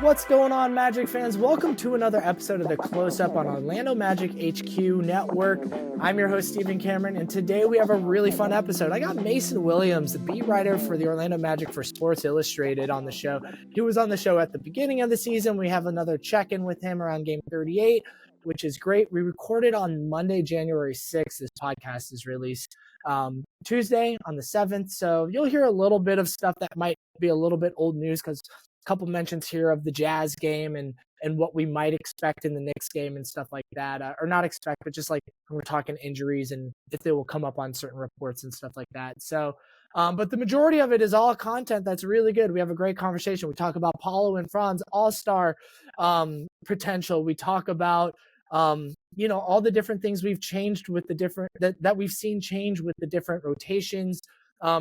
What's going on, Magic fans? Welcome to another episode of the Close-Up on Orlando Magic HQ Network. I'm your host, Stephen Cameron, and today we have a really fun episode. I got Mason Williams, the beat writer for the Orlando Magic for Sports Illustrated, on the show. He was on the show at the beginning of the season. We have another check-in with him around Game 38, which is great. We recorded on Monday, January 6th. This podcast is released Tuesday on the 7th, so you'll hear a little bit of stuff that might be a little bit old news because couple mentions here of the Jazz game and what we might expect in the Knicks game and stuff like that, or not expect, but just like when we're talking injuries and if they will come up on certain reports and stuff like that. So, but the majority of it is all content that's really good. We have a great conversation. We talk about Paulo and Franz all-star potential. We talk about, all the different things we've changed with the different that we've seen change with the different rotations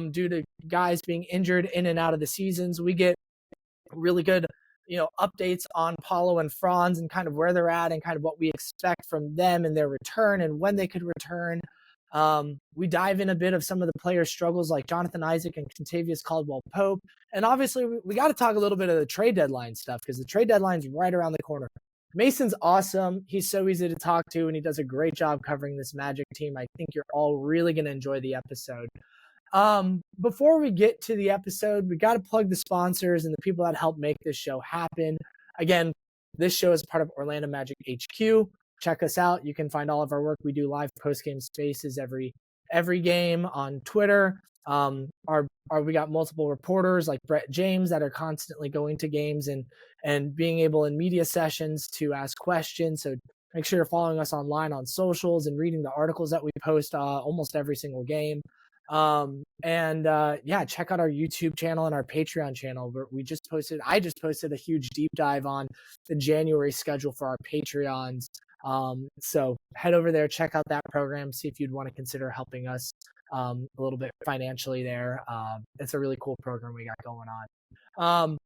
due to guys being injured in and out of the seasons. We get really good, updates on Paulo and Franz and kind of where they're at and kind of what we expect from them and their return and when they could return. We dive in a bit of some of the players' struggles like Jonathan Isaac and Caldwell-Pope. And obviously we got to talk a little bit of the trade deadline stuff because the trade deadline's right around the corner. Mason's awesome. He's so easy to talk to and he does a great job covering this Magic team. I think you're all really going to enjoy the episode. Before we get to the episode, we got to plug the sponsors and the people that help make this show happen. Again, this show is part of Orlando Magic HQ. Check us out. You can find all of our work. We do live post-game spaces every game on Twitter. We got multiple reporters like Brett James that are constantly going to games and being able in media sessions to ask questions. So make sure you're following us online on socials and reading the articles that we post almost every single game. Check out our YouTube channel and our Patreon channel where I just posted a huge deep dive on the January schedule for our Patreons. So head over there, check out that program, see if you'd want to consider helping us, a little bit financially there. It's a really cool program we got going on.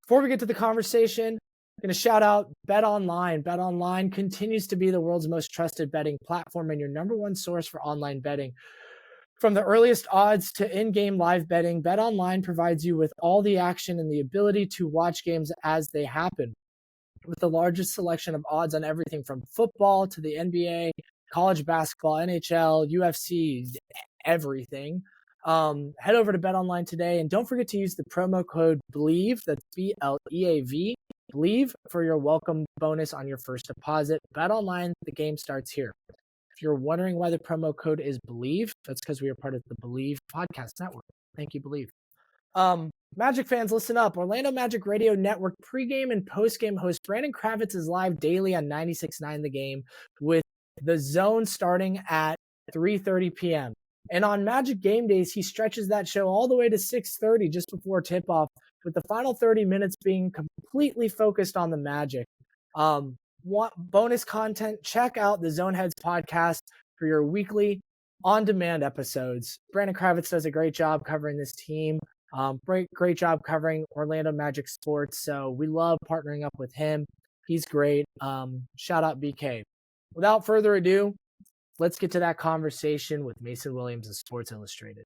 Before we get to the conversation, I'm going to shout out Bet Online. Bet Online continues to be the world's most trusted betting platform and your number one source for online betting. From the earliest odds to in-game live betting, BetOnline provides you with all the action and the ability to watch games as they happen. With the largest selection of odds on everything from football to the NBA, college basketball, NHL, UFC, everything. Head over to BetOnline today and don't forget to use the promo code BLEAV, that's BLEAV, BLEAV, for your welcome bonus on your first deposit. BetOnline, the game starts here. If you're wondering why the promo code is BLEAV, that's because we are part of the Believe podcast network. Thank you, Believe. Magic fans, listen up. Orlando Magic Radio Network pregame and postgame host Brandon Kravitz is live daily on 96.9 The Game with The Zone starting at 3:30 p.m. And on Magic game days, he stretches that show all the way to 6:30 just before tip-off, with the final 30 minutes being completely focused on the Magic. Want bonus content? Check out the Zoneheads podcast for your weekly on-demand episodes. Brandon Kravitz does a great job covering this team. Great job covering Orlando Magic sports. So we love partnering up with him. He's great. Shout out BK. Without further ado, let's get to that conversation with Mason Williams of Sports Illustrated.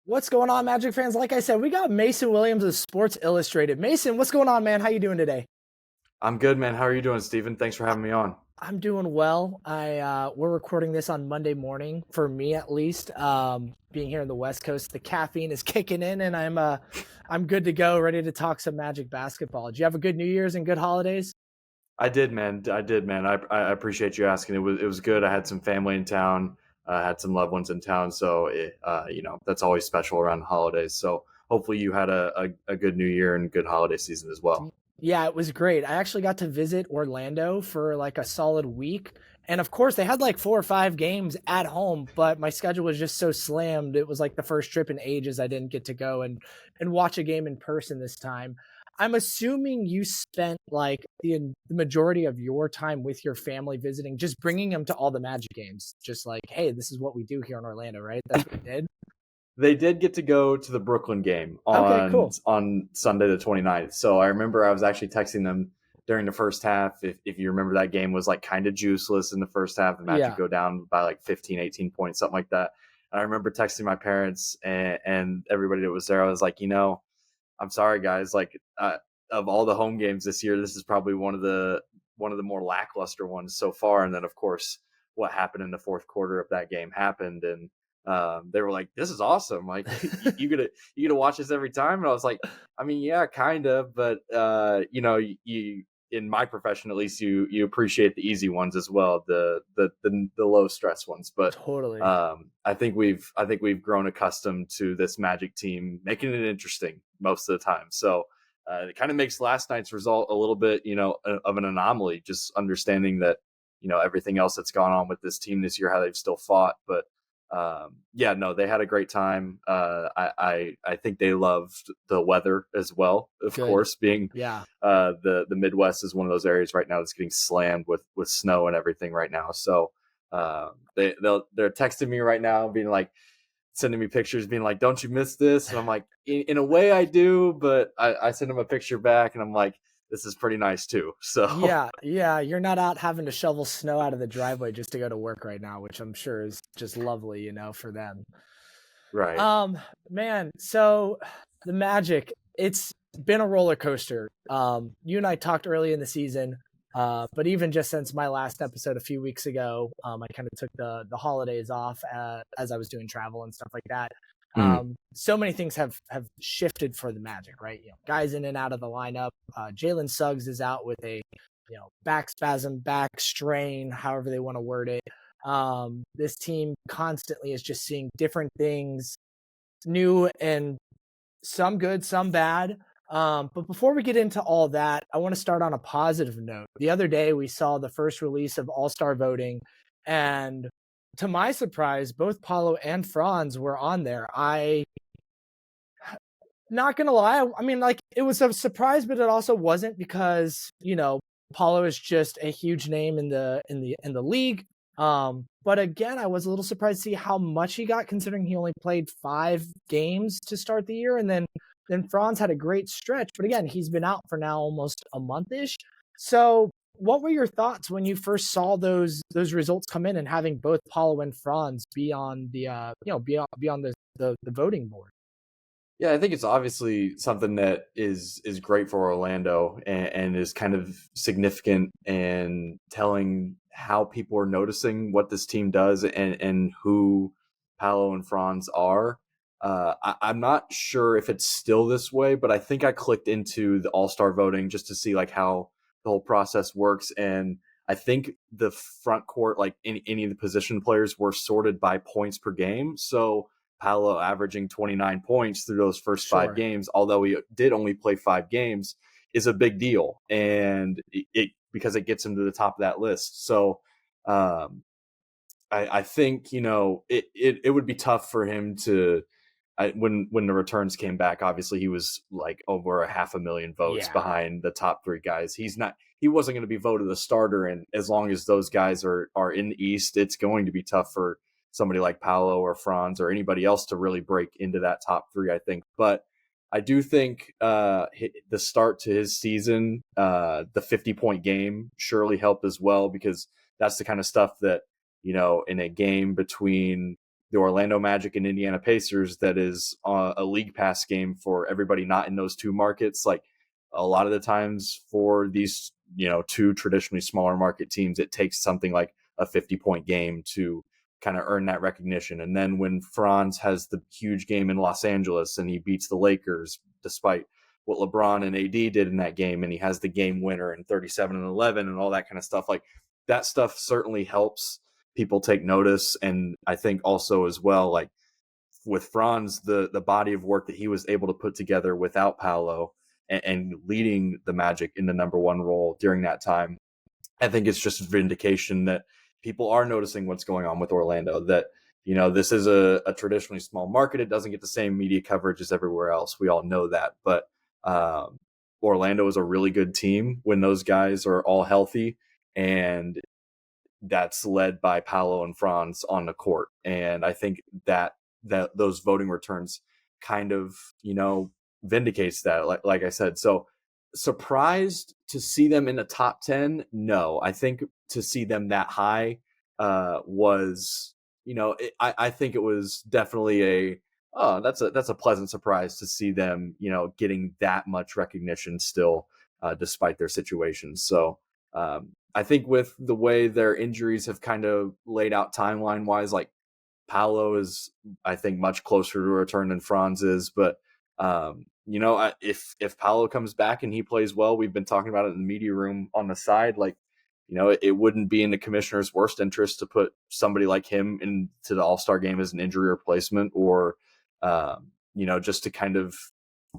What's going on, Magic fans? Like I said, we got Mason Williams of Sports Illustrated. Mason, what's going on, man? How you doing today? I'm good, man. How are you doing, Stephen? Thanks for having me on. I'm doing well. We're recording this on Monday morning, for me at least. Being here in the West Coast, the caffeine is kicking in, and I'm good to go, ready to talk some Magic basketball. Did you have a good New Year's and good holidays? I did, man. I appreciate you asking. It was good. I had some family in town. Had some loved ones in town, so that's always special around the holidays. So hopefully you had a good New Year and good holiday season as well. Yeah, it was great. I actually got to visit Orlando for like a solid week. And of course, they had like 4 or 5 games at home, but my schedule was just so slammed. It was like the first trip in ages I didn't get to go and watch a game in person this time. I'm assuming you spent like the majority of your time with your family visiting, just bringing them to all the Magic games. Just like, hey, this is what we do here in Orlando, right? That's what we did. They did get to go to the Brooklyn game Okay, on cool. Sunday the 29th. So I remember I was actually texting them during the first half. If you remember, that game was like kind of juiceless in the first half. The Magic Yeah. go down by like 15, 18 points, something like that. And I remember texting my parents and everybody that was there. I was like, I'm sorry, guys. Like, of all the home games this year, this is probably one of the more lackluster ones so far. And then, of course, what happened in the fourth quarter of that game happened, and they were like, "This is awesome! Like, you gonna watch this every time?" And I was like, "I mean, yeah, kind of, but you in my profession, at least, you appreciate the easy ones as well, the low stress ones. But Totally. I think we've grown accustomed to this Magic team making it interesting most of the time. So it kind of makes last night's result a little bit, of an anomaly. Just understanding that, everything else that's gone on with this team this year, how they've still fought. But yeah, no, they had a great time. I think they loved the weather as well. Of Good. course, being Yeah. the Midwest is one of those areas right now that's getting slammed with snow and everything right now. So they're texting me right now, being like, sending me pictures, being like, "Don't you miss this?" And I'm like, in a way, I do, but I send them a picture back, and I'm like, "This is pretty nice too." So Yeah. You're not out having to shovel snow out of the driveway just to go to work right now, which I'm sure is just lovely, for them. right. Man, so the Magic, it's been a roller coaster. You and I talked early in the season, but even just since my last episode a few weeks ago, I kind of took the holidays off as I was doing travel and stuff like that. Mm. So many things have shifted for the Magic, right? Guys in and out of the lineup. Jalen Suggs is out with a back spasm, back strain, however they want to word it. This team constantly is just seeing different things, new and some good, some bad. But before we get into all that, I want to start on a positive note. The other day, we saw the first release of All-Star voting, and to my surprise, both Paulo and Franz were on there. Not gonna lie, I mean, like, it was a surprise, but it also wasn't because Paulo is just a huge name in the league. But again, I was a little surprised to see how much he got, considering he only played 5 games to start the year, and then Franz had a great stretch. But again, he's been out for now almost a month-ish. So, what were your thoughts when you first saw those results come in and having both Paulo and Franz be on the be on the voting board? Yeah, I think it's obviously something that is great for Orlando, and is kind of significant and telling how people are noticing what this team does, and who Paolo and Franz are. I'm not sure if it's still this way, but I think I clicked into the All-Star voting just to see like how the whole process works, and I think the front court, like any of the position players, were sorted by points per game. So Paulo averaging 29 points through those first 5 games, although he did only play 5 games, is a big deal, and it because it gets him to the top of that list. So I think it would be tough for him to. When the returns came back, obviously he was like over 500,000 votes behind the top 3 guys. He wasn't going to be voted the starter, and as long as those guys are in the East, it's going to be tough for somebody like Paulo or Franz or anybody else to really break into that top 3, I think. But I do think the start to his season, the 50-point game surely helped as well, because that's the kind of stuff that, in a game between the Orlando Magic and Indiana Pacers, that is a league pass game for everybody not in those 2 markets. Like, a lot of the times for these, 2 traditionally smaller market teams, it takes something like a 50-point game to kind of earn that recognition. And then when Franz has the huge game in Los Angeles and he beats the Lakers, despite what LeBron and AD did in that game, and he has the game winner in 37 and 11 and all that kind of stuff, like that stuff certainly helps people take notice. And I think also as well, like with Franz, the body of work that he was able to put together without Paulo, and leading the Magic in the number 1 role during that time, I think it's just vindication that people are noticing what's going on with Orlando, that, this is a traditionally small market. It doesn't get the same media coverage as everywhere else. We all know that. But Orlando is a really good team when those guys are all healthy, and that's led by Paulo and Franz on the court. And I think that those voting returns kind of, vindicates that, like I said. So surprised to see them in the top 10? No. I think to see them that high was, I think it was definitely that's a pleasant surprise to see them, getting that much recognition still, despite their situations. So I think with the way their injuries have kind of laid out timeline wise, like Paulo is, I think, much closer to a return than Franz is. But if Paulo comes back and he plays well, we've been talking about it in the media room on the side. Like, it wouldn't be in the commissioner's worst interest to put somebody like him into the All-Star game as an injury replacement, or just to kind of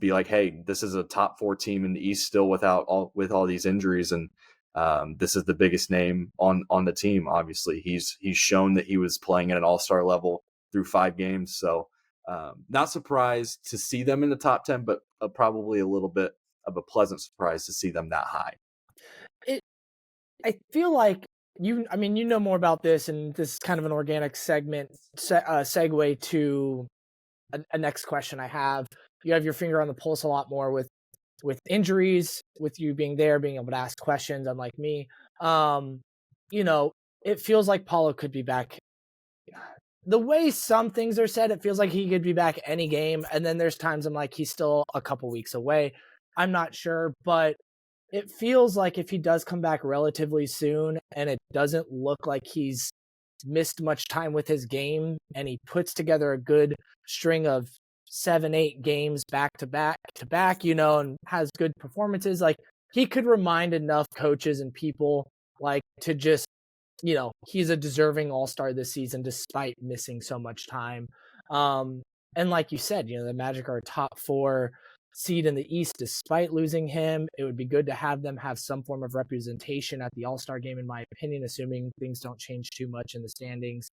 be like, hey, this is a top 4 team in the East still with all these injuries, and this is the biggest name on the team. Obviously, he's shown that he was playing at an all-star level through 5 games. So not surprised to see them in the top 10, but probably a little bit of a pleasant surprise to see them that high. I feel like you know more about this, and this is kind of an organic segue to a next question I have. You have your finger on the pulse a lot more with injuries, with you being there, being able to ask questions, unlike me. It feels like Paulo could be back. The way some things are said, it feels like he could be back any game. And then there's times I'm like, he's still a couple weeks away. I'm not sure, but it feels like if he does come back relatively soon and it doesn't look like he's missed much time with his game, and he puts together a good string of 7-8 games back to back, and has good performances, like he could remind enough coaches and people like to just, he's a deserving all-star this season despite missing so much time. And like you said, the Magic are a top 4 seed in the East despite losing him. It would be good to have them have some form of representation at the All-Star game, in my opinion, assuming things don't change too much in the standings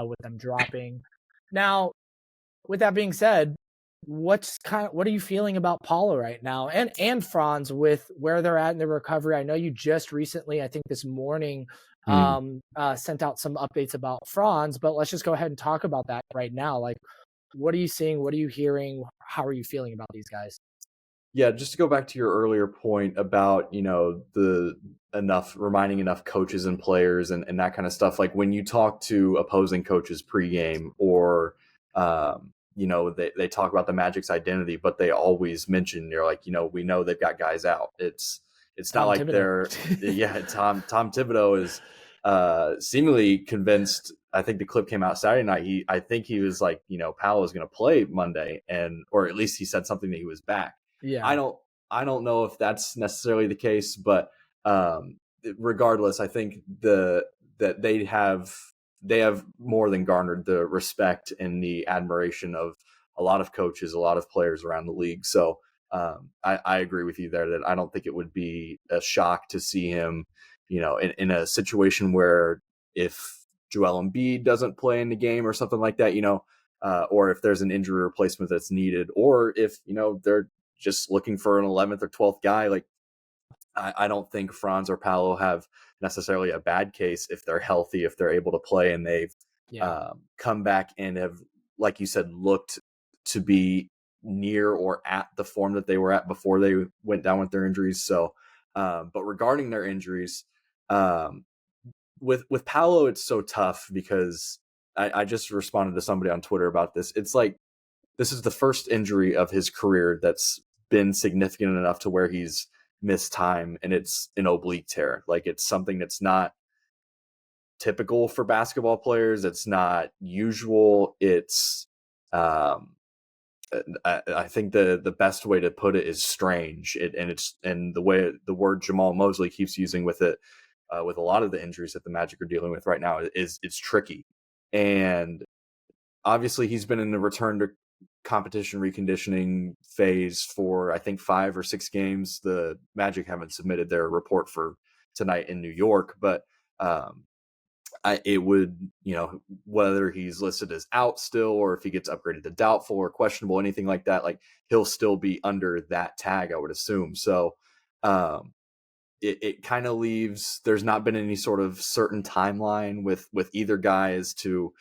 with them dropping. Now, with that being said, what are you feeling about Paulo right now, and Franz, with where they're at in the recovery? I know you just recently, I think this morning, sent out some updates about Franz, but let's just go ahead and talk about that right now. Like, what are you seeing? What are you hearing? How are you feeling about these guys? Yeah, just to go back to your earlier point about, reminding enough coaches and players and that kind of stuff. Like when you talk to opposing coaches pregame, or, they talk about the Magic's identity, but they always mention, they're like, we know they've got guys out. It's not like they're, Tom Thibodeau is seemingly convinced. I think the clip came out Saturday night. I think he was like, Powell is going to play Monday, or at least he said something that he was back. Yeah. I don't know if that's necessarily the case, but regardless, I think that they have more than garnered the respect and the admiration of a lot of coaches, a lot of players around the league. So I agree with you there that I don't think it would be a shock to see him, in a situation where if Joel Embiid doesn't play in the game or something like that, or if there's an injury replacement that's needed, or if, they're just looking for an 11th or 12th guy. Like, I don't think Franz or Paulo have necessarily a bad case if they're healthy, if they're able to play, and they've come back and have, like you said, looked to be near or at the form that they were at before they went down with their injuries. So, but regarding their injuries, with Paulo, it's so tough because I just responded to somebody on Twitter about this. It's like, this is the first injury of his career that's been significant enough to where he's missed time, and it's an oblique tear. Like, it's something that's not typical for basketball players. It's not usual. It's I think the best way to put it is strange. And the way the word Jamal Mosley keeps using with it, with a lot of the injuries that the Magic are dealing with right now, is it's tricky. And obviously he's been in the return to competition reconditioning phase for, I think, 5 or 6 games. The Magic haven't submitted their report for tonight in New York, but it would, whether he's listed as out still or if he gets upgraded to doubtful or questionable, anything like that, like he'll still be under that tag, I would assume. So it kind of leaves, there's not been any sort of certain timeline with either guy as to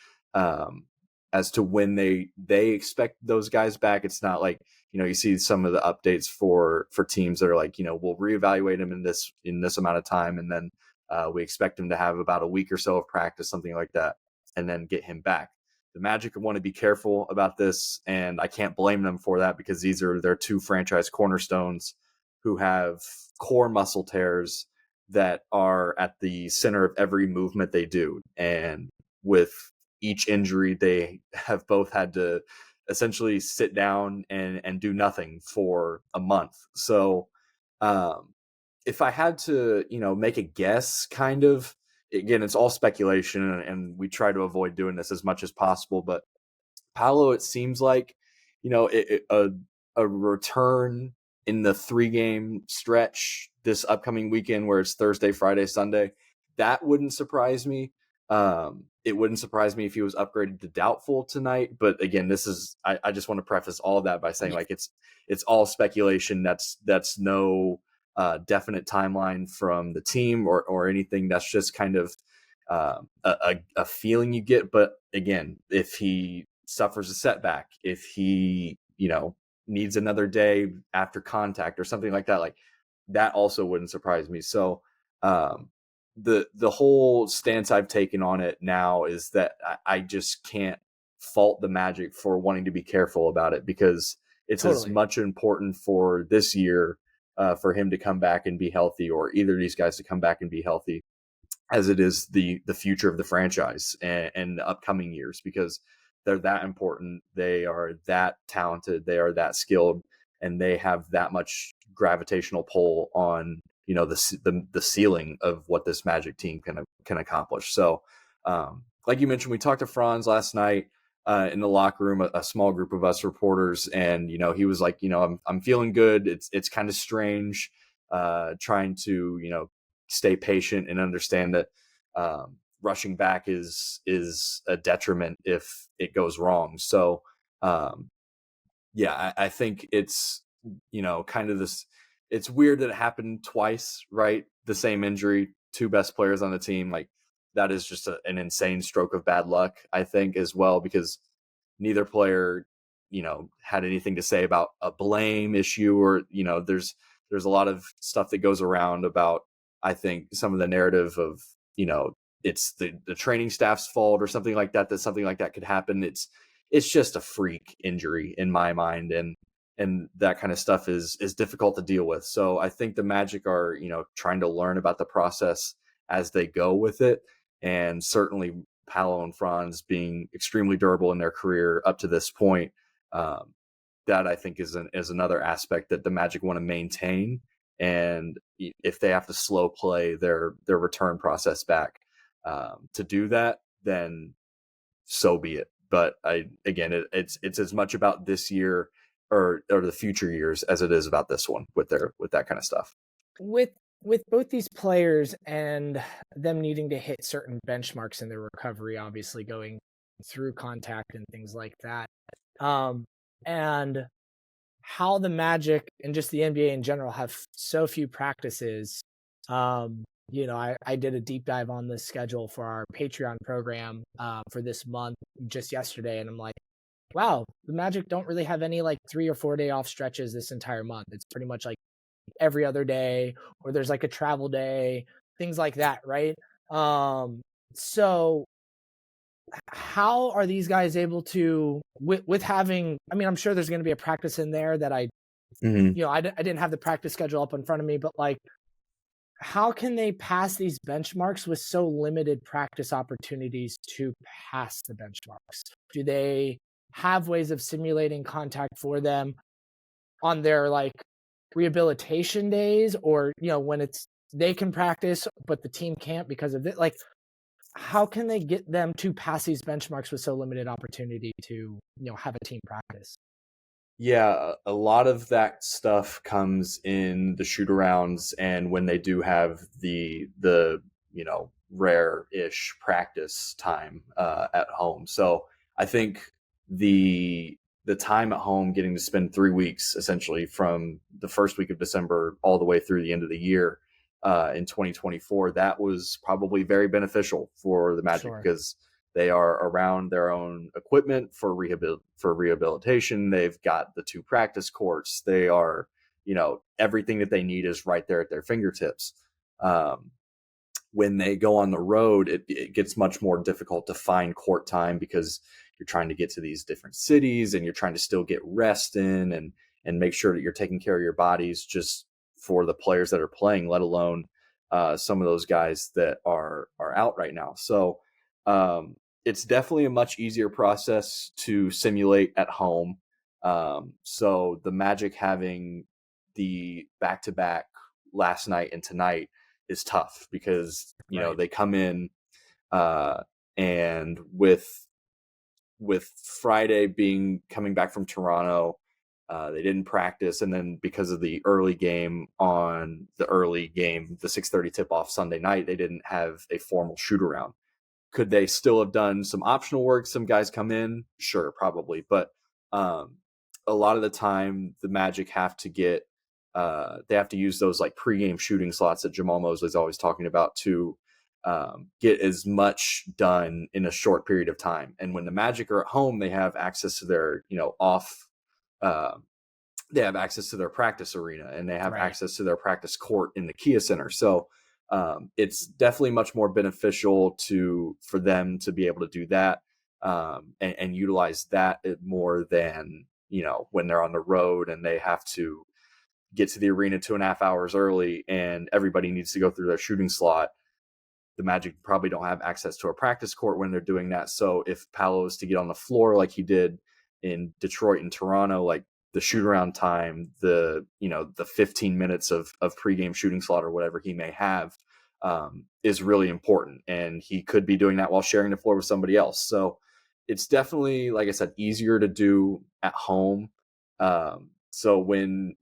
when they expect those guys back. It's not like, you see some of the updates for teams that are like, we'll reevaluate him in this amount of time, and then we expect him to have about a week or so of practice, something like that, and then get him back. The Magic want to be careful about this, and I can't blame them for that, because these are their two franchise cornerstones who have core muscle tears that are at the center of every movement they do. And with each injury, they have both had to essentially sit down and do nothing for a month. So if I had to, make a guess, kind of, again, it's all speculation, and we try to avoid doing this as much as possible, but Paulo, it seems like, a return in the 3-game stretch this upcoming weekend, where it's Thursday, Friday, Sunday, that wouldn't surprise me. It wouldn't surprise me if he was upgraded to doubtful tonight. But again, this is, I just want to preface all of that by saying, like, it's all speculation. That's no definite timeline from the team or anything. That's just kind of a feeling you get. But again, if he suffers a setback, if he, needs another day after contact or something like that, like that also wouldn't surprise me. So the whole stance I've taken on it now is that I just can't fault the Magic for wanting to be careful about it, because it's as much important for this year for him to come back and be healthy, or either of these guys to come back and be healthy, as it is the future of the franchise and the upcoming years, because they're that important. They are that talented. They are that skilled, and they have that much gravitational pull on, the ceiling of what this Magic team can accomplish. So, like you mentioned, we talked to Franz last night in the locker room, a small group of us reporters, and he was like, I'm feeling good. It's kind of strange, trying to stay patient and understand that rushing back is a detriment if it goes wrong. So I think it's kind of this, it's weird that it happened twice, right? The same injury, two best players on the team, like that is just an insane stroke of bad luck, I think, as well, because neither player had anything to say about a blame issue, or there's a lot of stuff that goes around about, I think, some of the narrative of it's the training staff's fault or something like that something like that could happen. It's just a freak injury in my mind, and that kind of stuff is difficult to deal with. So I think the Magic are trying to learn about the process as they go with it, and certainly Paulo and Franz being extremely durable in their career up to this point, that I think is another aspect that the Magic want to maintain. And if they have to slow play their return process back to do that, then so be it. But it's as much about this year or the future years as it is about this one with that kind of stuff. With both these players and them needing to hit certain benchmarks in their recovery, obviously going through contact and things like that, and how the Magic and just the NBA in general have so few practices. I did a deep dive on the schedule for our Patreon program for this month just yesterday, and I'm like, wow, the Magic don't really have any like 3 or 4 day off stretches this entire month. It's pretty much like every other day, or there's like a travel day, things like that, right? So how are these guys able to, with having, I mean, I'm sure there's going to be a practice in there that I didn't have the practice schedule up in front of me, but like, how can they pass these benchmarks with so limited practice opportunities to pass the benchmarks? Do they have ways of simulating contact for them on their like rehabilitation days, or when they can practice but the team can't because of it? Like, how can they get them to pass these benchmarks with so limited opportunity to have a team practice? Yeah, a lot of that stuff comes in the shoot arounds, and when they do have the rare-ish practice time at home. So I think the time at home, getting to spend 3 weeks essentially from the first week of December all the way through the end of the year in 2024, that was probably very beneficial for the Magic because they are around their own equipment for rehabilitation. They've got the 2 practice courts. They are, everything that they need is right there at their fingertips. When they go on the road, it gets much more difficult to find court time because you're trying to get to these different cities and you're trying to still get rest in and make sure that you're taking care of your bodies just for the players that are playing, let alone some of those guys that are out right now. So it's definitely a much easier process to simulate at home. So the Magic having the back-to-back last night and tonight is tough because they come in and with Friday coming back from Toronto, they didn't practice, and then because of the early game, the 6:30 tip off Sunday night, they didn't have a formal shoot around. Could they still have done some optional work? Some guys come in, sure, probably, but a lot of the time the Magic have to get they have to use those like pregame shooting slots that Jamal Mosley is always talking about to get as much done in a short period of time. And when the Magic are at home, they have access to their they have access to their practice arena and they have access to their practice court in the Kia Center. So it's definitely much more beneficial for them to be able to do that and utilize that more than when they're on the road and they have to get to the arena 2.5 hours early and everybody needs to go through their shooting slot. The Magic probably don't have access to a practice court when they're doing that. So if Paulo is to get on the floor like he did in Detroit and Toronto, like the shoot around time, the 15 minutes of pregame shooting slot or whatever he may have is really important. And he could be doing that while sharing the floor with somebody else. So it's definitely, like I said, easier to do at home. So when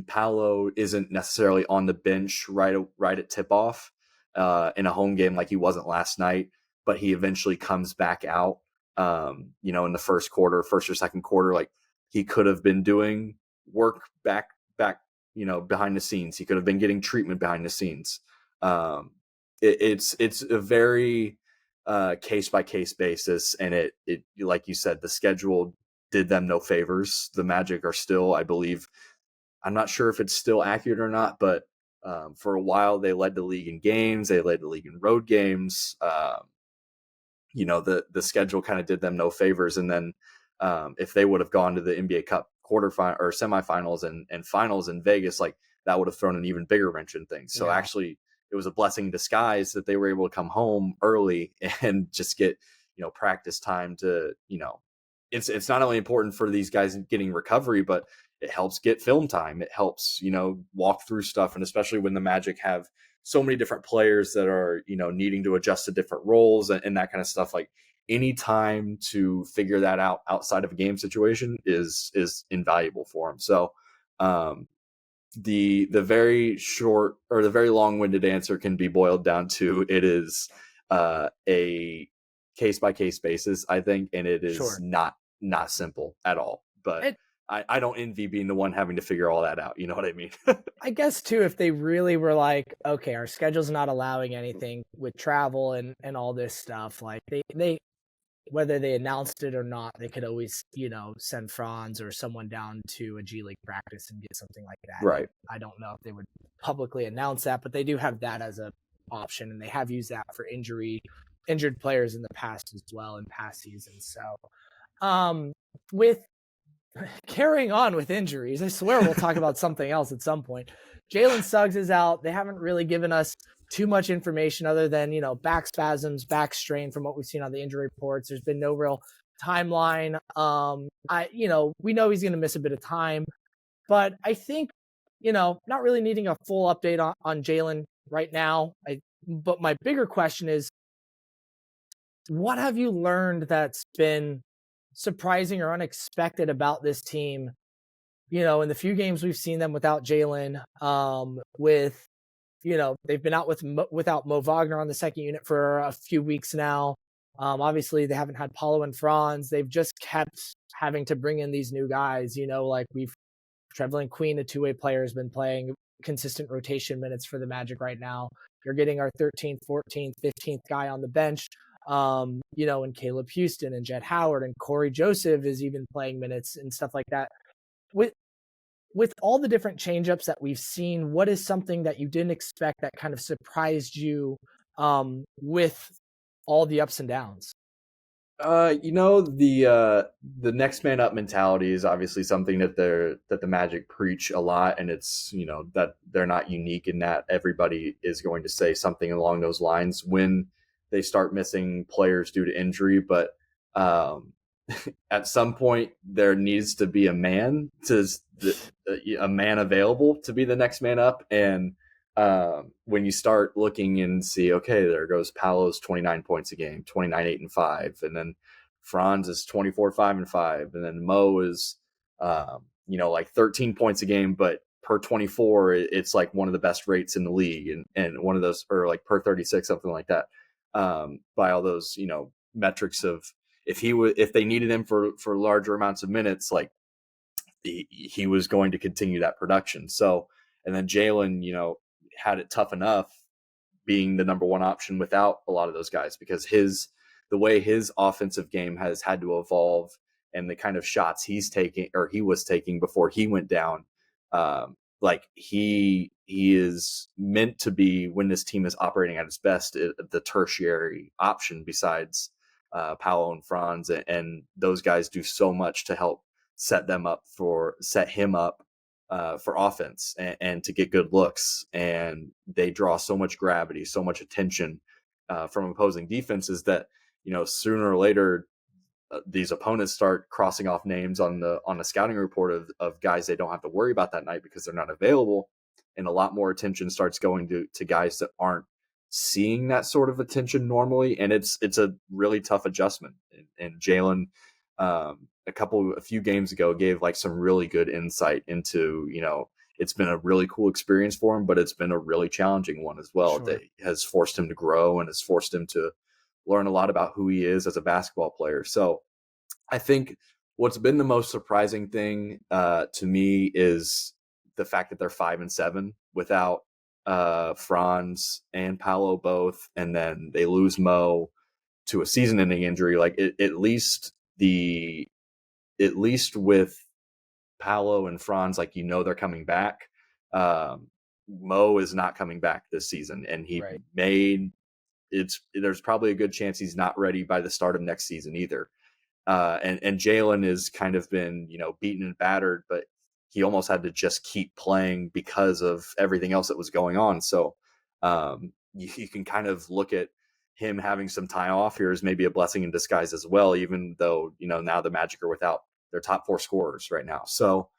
Paulo isn't necessarily on the bench right at tip off in a home game like he wasn't last night, but he eventually comes back out, in the first or second quarter, like he could have been doing work back, behind the scenes. He could have been getting treatment behind the scenes. It's a very case by case basis, and it like you said, the schedule did them no favors. The Magic are still, I believe, I'm not sure if it's still accurate or not, but for a while they led the league in games. They led the league in road games. The schedule kind of did them no favors. And then if they would have gone to the NBA Cup quarterfinal or semifinals and finals in Vegas, like that would have thrown an even bigger wrench in things. So actually, it was a blessing in disguise that they were able to come home early and just get practice time to it's not only important for these guys getting recovery, but it helps get film time. It helps, walk through stuff. And especially when the Magic have so many different players that are, needing to adjust to different roles and that kind of stuff. Like any time to figure that out outside of a game situation is invaluable for them. So the very short or the very long-winded answer can be boiled down to it is a case-by-case basis, I think, and it is not simple at all. But I don't envy being the one having to figure all that out. You know what I mean? I guess, too, if they really were like, okay, our schedule's not allowing anything with travel and all this stuff, like they whether they announced it or not, they could always, send Franz or someone down to a G League practice and get something like that. Right. I don't know if they would publicly announce that, but they do have that as an option, and they have used that for injured players in the past as well in past seasons. So with carrying on with injuries, I swear we'll talk about something else at some point. Jalen Suggs is out. They haven't really given us too much information other than, back spasms, back strain from what we've seen on the injury reports. There's been no real timeline. We know he's going to miss a bit of time, but I think, not really needing a full update on Jalen right now. But my bigger question is, what have you learned that's been surprising or unexpected about this team, in the few games we've seen them without Jalen, with, they've been out without Mo Wagner on the second unit for a few weeks now. Obviously, they haven't had Paulo and Franz. They've just kept having to bring in these new guys. Like Trevelyan Queen, a two-way player, has been playing consistent rotation minutes for the Magic right now. You're getting our 13th, 14th, 15th guy on the bench, and Caleb Houston and Jett Howard and Corey Joseph is even playing minutes and stuff like that. With all the different changeups that we've seen, what is something that you didn't expect that kind of surprised you with all the ups and downs? The next man up mentality is obviously something that the Magic preach a lot, and it's that they're not unique in that everybody is going to say something along those lines when they start missing players due to injury. But at some point, there needs to be a man available to be the next man up, and when you start looking and see, okay, there goes Paulo's 29 points a game, 29, 8 and 5. And then Franz is 24, 5 and 5. And then Mo is, like 13 points a game, but per 24, it's like one of the best rates in the league. And one of those, or like per 36, something like that, by all those, metrics of if they needed him for larger amounts of minutes, like he was going to continue that production. So, and then Jalen, had it tough enough being the number one option without a lot of those guys, because the way his offensive game has had to evolve and the kind of shots he was taking before he went down, like he is meant to be, when this team is operating at its best, the tertiary option besides Paulo and Franz, and those guys do so much to help set him up for offense and to get good looks. And they draw so much gravity, so much attention from opposing defenses that, sooner or later, these opponents start crossing off names on the scouting report of guys they don't have to worry about that night because they're not available. And a lot more attention starts going to guys that aren't seeing that sort of attention normally. And it's a really tough adjustment. And Jalen, a few games ago, gave like some really good insight into, it's been a really cool experience for him, but it's been a really challenging one as well. Sure. That has forced him to grow and has forced him to learn a lot about who he is as a basketball player. So I think what's been the most surprising thing to me is the fact that they're 5 and 7 without Franz and Paulo both, and then they lose Mo to a season-ending injury. Like at least with Paulo and Franz, like they're coming back. Mo is not coming back this season, and there's probably a good chance he's not ready by the start of next season either. And Jalen has kind of been, beaten and battered, but he almost had to just keep playing because of everything else that was going on. So you can kind of look at him having some time off here as maybe a blessing in disguise as well, even though, now the Magic are without their top 4 scorers right now. So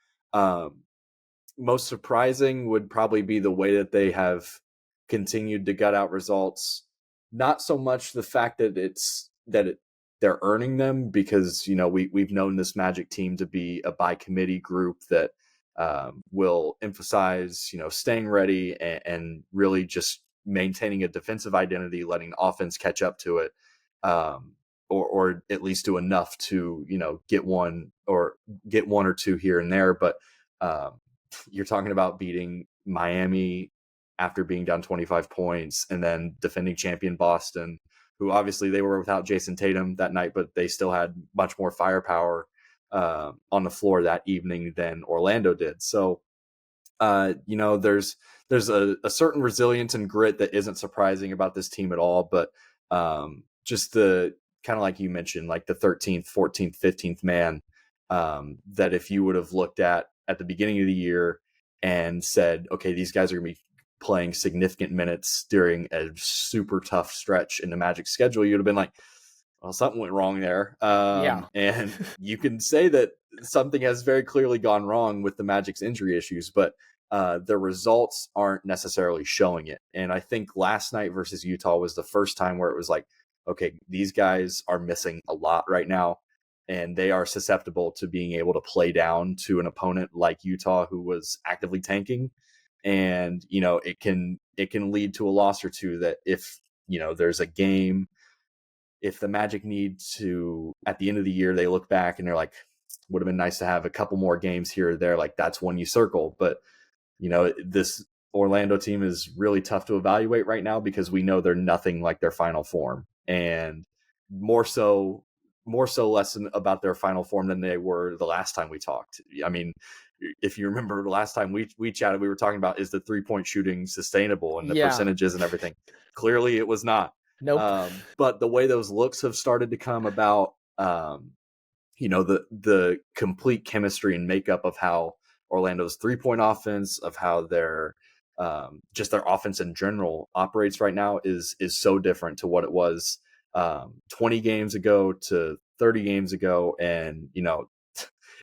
most surprising would probably be the way that they have continued to gut out results. Not so much the fact that they're earning them, because we've known this Magic team to be a by committee group that will emphasize staying ready and really just maintaining a defensive identity, letting the offense catch up to it, or at least do enough to get one or two here and there. But you're talking about beating Miami after being down 25 points, and then defending champion Boston, who obviously they were without Jason Tatum that night, but they still had much more firepower on the floor that evening than Orlando did. So, there's a certain resilience and grit that isn't surprising about this team at all. But just the kind of, like you mentioned, like the 13th, 14th, 15th man, that if you would have looked at the beginning of the year and said, okay, these guys are going to be playing significant minutes during a super tough stretch in the Magic schedule, you'd have been like, well, something went wrong there. And you can say that something has very clearly gone wrong with the Magic's injury issues, but the results aren't necessarily showing it. And I think last night versus Utah was the first time where it was like, okay, these guys are missing a lot right now, and they are susceptible to being able to play down to an opponent like Utah, who was actively tanking. and it can lead to a loss or two. That if there's a game, if the Magic need to, at the end of the year, they look back and they're like, would have been nice to have a couple more games here or there, like that's one you circle. But this Orlando team is really tough to evaluate right now because we know they're nothing like their final form, and more so less about their final form than they were the last time we talked. I mean, if you remember the last time we chatted, we were talking about, is the 3-point shooting sustainable and the percentages and everything. Clearly it was not. Nope. But the way those looks have started to come about, the complete chemistry and makeup of how Orlando's 3-point offense, of how their just their offense in general operates right now is so different to what it was 20 games ago to 30 games ago. And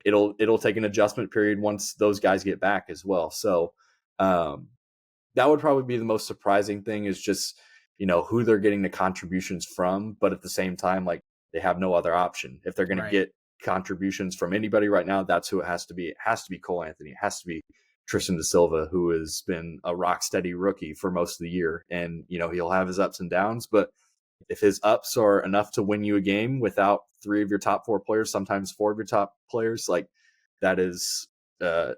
it'll take an adjustment period once those guys get back as well. So that would probably be the most surprising thing, is just who they're getting the contributions from. But at the same time, like, they have no other option. If they're going to get contributions from anybody right now, that's who it has to be. It has to be Cole Anthony. It has to be Tristan da Silva, who has been a rock steady rookie for most of the year. And he'll have his ups and downs, but if his ups are enough to win you a game without 3 of your top 4 players, sometimes 4 of your top players, like, that is I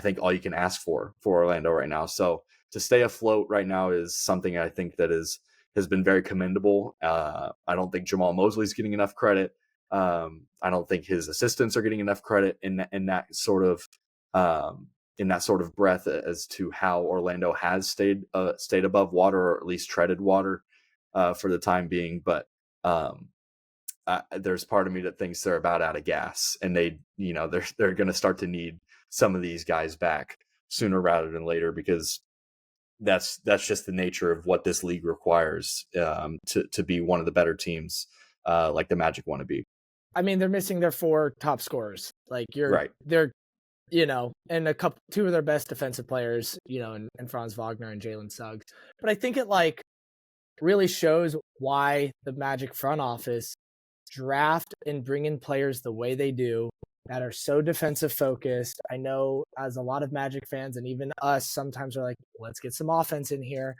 think all you can ask for Orlando right now. So to stay afloat right now is something I think that has been very commendable. I don't think Jamal Mosley's getting enough credit. I don't think his assistants are getting enough credit in that sort of breath as to how Orlando has stayed above water, or at least treaded water for the time being. But there's part of me that thinks they're about out of gas, and they're going to start to need some of these guys back sooner rather than later, because that's just the nature of what this league requires to be one of the better teams like the Magic want to be. I mean, they're missing their 4 top scorers. Like, right. They're, and 2 of their best defensive players, and Franz Wagner and Jalen Suggs. But I think it really shows why the Magic front office draft and bring in players the way they do, that are so defensive focused. I know, as a lot of Magic fans and even us sometimes are like, let's get some offense in here.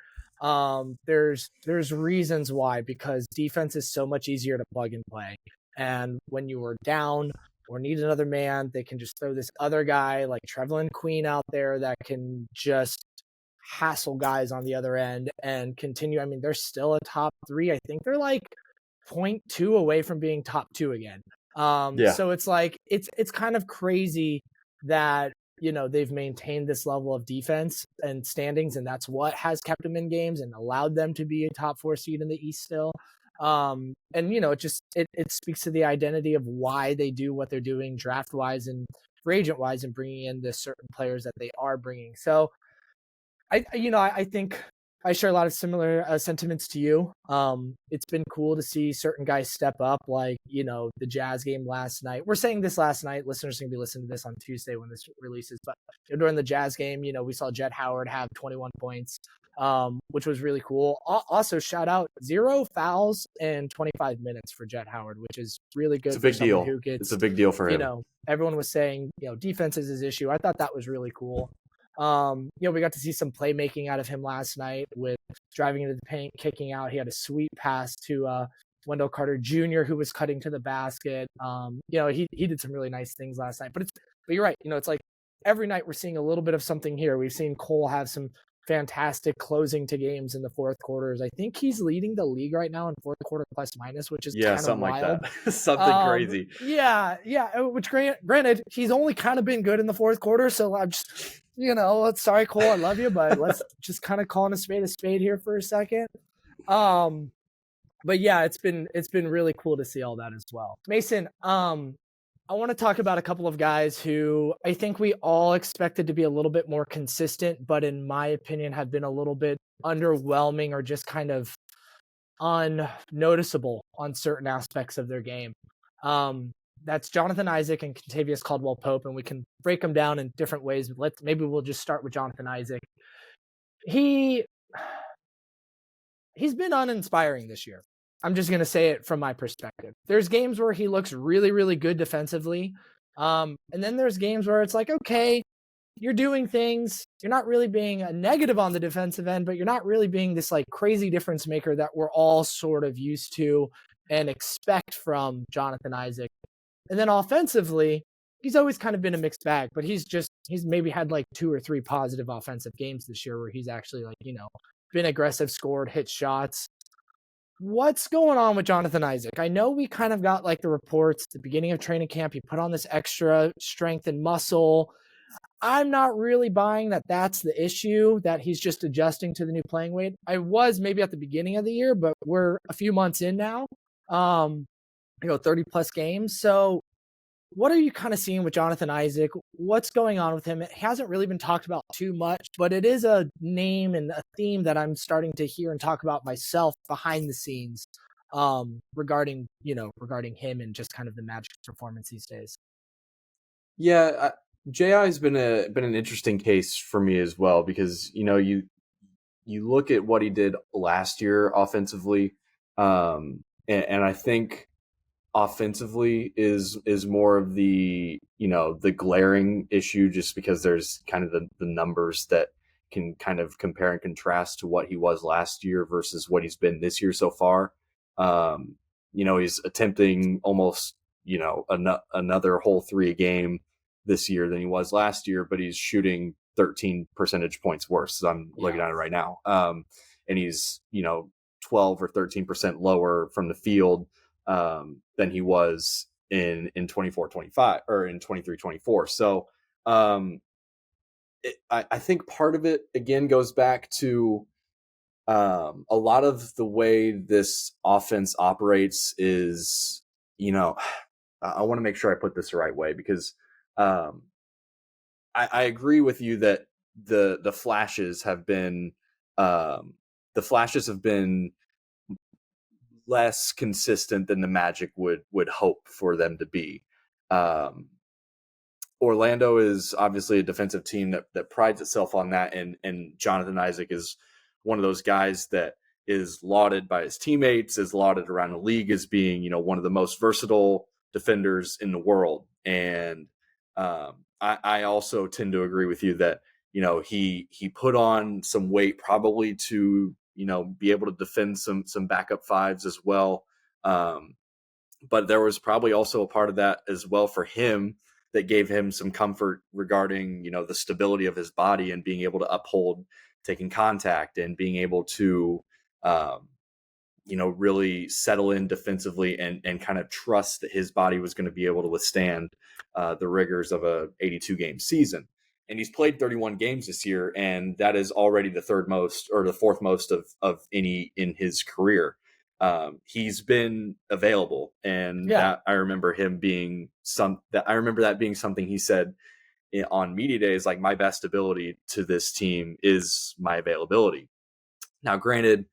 There's reasons why, because defense is so much easier to plug and play. And when you are down or need another man, they can just throw this other guy like Trevelyan Queen out there that can just hassle guys on the other end and continue. I mean, they're still a top 3. I think they're like 0.2 away from being top 2 again. So it's like, it's kind of crazy that, they've maintained this level of defense and standings, and that's what has kept them in games and allowed them to be a top 4 seed in the East still. And it speaks to the identity of why they do what they're doing draft wise and free agent wise, and bringing in the certain players that they are bringing. So I think I share a lot of similar sentiments to you. It's been cool to see certain guys step up, like, the Jazz game last night. We're saying this last night. Listeners are going to be listening to this on Tuesday when this releases. But during the Jazz game, we saw Jett Howard have 21 points, which was really cool. Also, shout out 0 fouls in 25 minutes for Jett Howard, which is really good. It's a big deal. It's a big deal for him. Everyone was saying, defense is his issue. I thought that was really cool. We got to see some playmaking out of him last night with driving into the paint, kicking out. He had a sweet pass to Wendell Carter Jr., who was cutting to the basket. He did some really nice things last night. But you're right. It's like every night we're seeing a little bit of something here. We've seen Cole have some fantastic closing to games in the fourth quarters. I think he's leading the league right now in fourth quarter plus minus, which is kind of wild. Like that. Something crazy. Yeah. Which granted, he's only kind of been good in the fourth quarter. So I'm just, sorry, Cole, I love you, but let's just kind of call a spade here for a second. But yeah, it's been really cool to see all that as well. Mason, I want to talk about a couple of guys who I think we all expected to be a little bit more consistent, but in my opinion have been a little bit underwhelming or just kind of unnoticeable on certain aspects of their game. That's Jonathan Isaac and Kentavious Caldwell-Pope, and we can break them down in different ways. Maybe we'll just start with Jonathan Isaac. He's been uninspiring this year. I'm just going to say it from my perspective. There's games where he looks really, really good defensively. And then there's games where it's like, okay, you're doing things. You're not really being a negative on the defensive end, but you're not really being this like crazy difference maker that we're all sort of used to and expect from Jonathan Isaac. And then offensively, he's always kind of been a mixed bag, but he's maybe had like 2 or 3 positive offensive games this year where he's actually like, been aggressive, scored, hit shots. What's going on with Jonathan Isaac? I know we kind of got like the reports at the beginning of training camp. He put on this extra strength and muscle. I'm not really buying that that's the issue, that he's just adjusting to the new playing weight. I was maybe at the beginning of the year, but we're a few months in now, 30 plus games. So what are you kind of seeing with Jonathan Isaac? What's going on with him? It hasn't really been talked about too much, but it is a name and a theme that I'm starting to hear and talk about myself behind the scenes regarding him and just kind of the Magic performance these days. Yeah, JI has been an interesting case for me as well, because you look at what he did last year offensively, and I think offensively is more of the the glaring issue, just because there's kind of the numbers that can kind of compare and contrast to what he was last year versus what he's been this year so far. He's attempting almost another whole 3 a game this year than he was last year, but he's shooting 13 percentage points worse. So I'm looking at it right now. And he's, 12 or 13% lower from the field than he was in 24-25 or in 23-24. So I think part of it again goes back to a lot of the way this offense operates is, I want to make sure I put this the right way, because I agree with you that the flashes have been less consistent than the Magic would hope for them to be. Orlando is obviously a defensive team that prides itself on that, and Jonathan Isaac is one of those guys that is lauded by his teammates, is lauded around the league as being one of the most versatile defenders in the world. And I also tend to agree with you that he put on some weight probably to be able to defend some backup fives as well. But there was probably also a part of that as well for him that gave him some comfort regarding the stability of his body and being able to uphold taking contact and being able to really settle in defensively and kind of trust that his body was going to be able to withstand the rigors of a 82 game season. And he's played 31 games this year, and that is already the third most or the fourth most of any in his career. He's been available, and that I remember him being that being something he said on media days, like, my best ability to this team is my availability. Now, granted,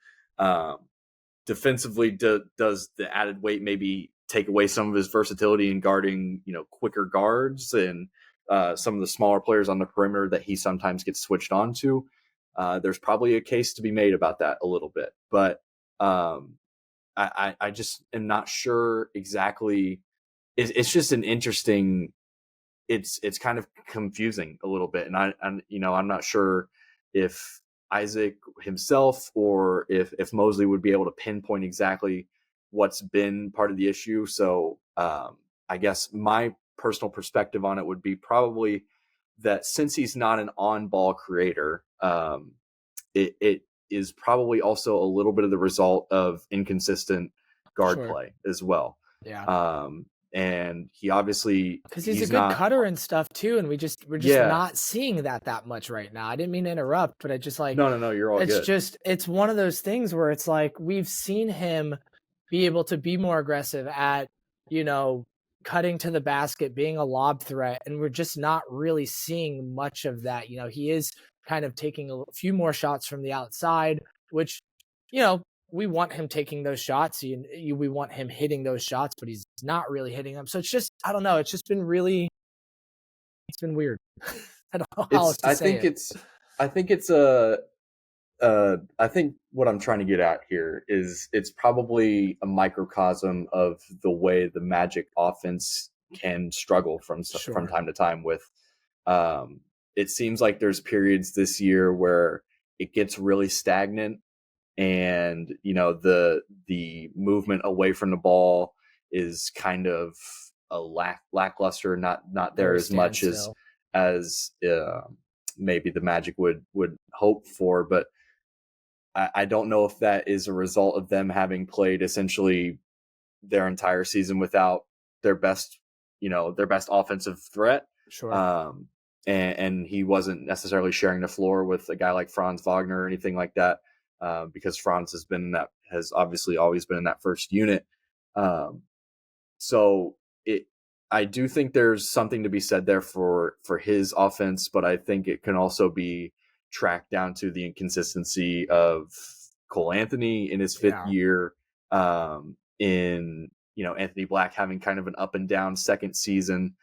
defensively, does the added weight maybe take away some of his versatility in guarding, quicker guards and some of the smaller players on the perimeter that he sometimes gets switched on to? There's probably a case to be made about that a little bit, but I just am not sure exactly. It's just an interesting. It's kind of confusing a little bit, and I'm not sure if Isaac himself or if Mosley would be able to pinpoint exactly what's been part of the issue. So I guess my personal perspective on it would be probably that since he's not an on-ball creator, it is probably also a little bit of the result of inconsistent guard play as well. Yeah. And he obviously, because he's a good cutter and stuff too, and we're just not seeing that much right now. I didn't mean to interrupt, but I just like no, you're all good. It's one of those things where it's like we've seen him be able to be more aggressive at cutting to the basket, being a lob threat, and we're just not really seeing much of that. He is kind of taking a few more shots from the outside, which we want him taking those shots. We want him hitting those shots, but he's not really hitting them. So it's just, I don't know. It's just been weird. I don't know how else to say it. I think what I'm trying to get at here is it's probably a microcosm of the way the Magic offense can struggle from time to time with it seems like there's periods this year where it gets really stagnant, and the movement away from the ball is kind of a lackluster, not there as much as maybe the Magic would hope for. But I don't know if that is a result of them having played essentially their entire season without their best offensive threat. Sure. And he wasn't necessarily sharing the floor with a guy like Franz Wagner or anything like that, because Franz has obviously always been in that first unit. So I do think there's something to be said there for his offense, but I think it can also be tracked down to the inconsistency of Cole Anthony in his fifth year, in Anthony Black having kind of an up and down second season,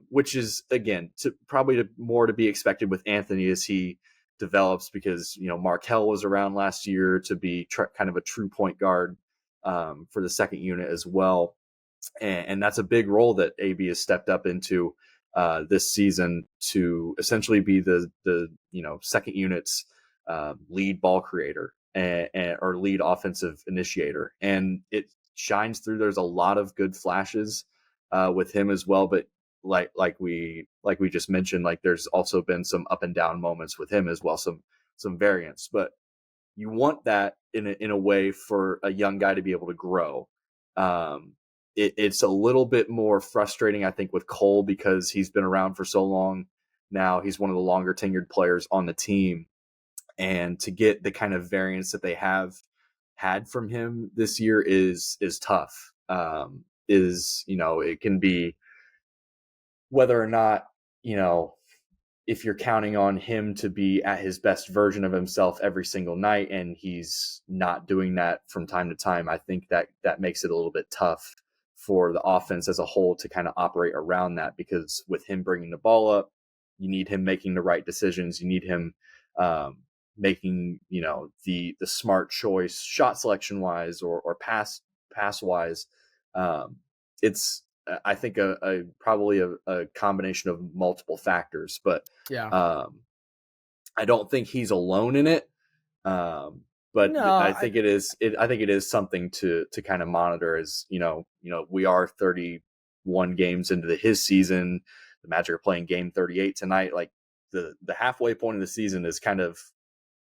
which is again probably more to be expected with Anthony as he develops, because Markelle was around last year to be kind of a true point guard for the second unit as well. And that's a big role that AB has stepped up into this season, to essentially be the second unit's lead ball creator or lead offensive initiator, and it shines through. There's a lot of good flashes with him as well, but like we just mentioned, like there's also been some up and down moments with him as well, some variance. But you want that in a way for a young guy to be able to grow. It's a little bit more frustrating, I think, with Cole, because he's been around for so long now. He's one of the longer tenured players on the team, and to get the kind of variance that they have had from him this year is tough. It can be whether or not, if you're counting on him to be at his best version of himself every single night, and he's not doing that from time to time, I think that makes it a little bit tough for the offense as a whole to kind of operate around that, because with him bringing the ball up, you need him making the right decisions. You need him making, the smart choice, shot selection wise or pass wise. It's, I think, probably a combination of multiple factors, but I don't think he's alone in it. But no, I think it is something to kind of monitor, as we are 31 games into his season. The Magic are playing game 38 tonight. Like the halfway point of the season has kind of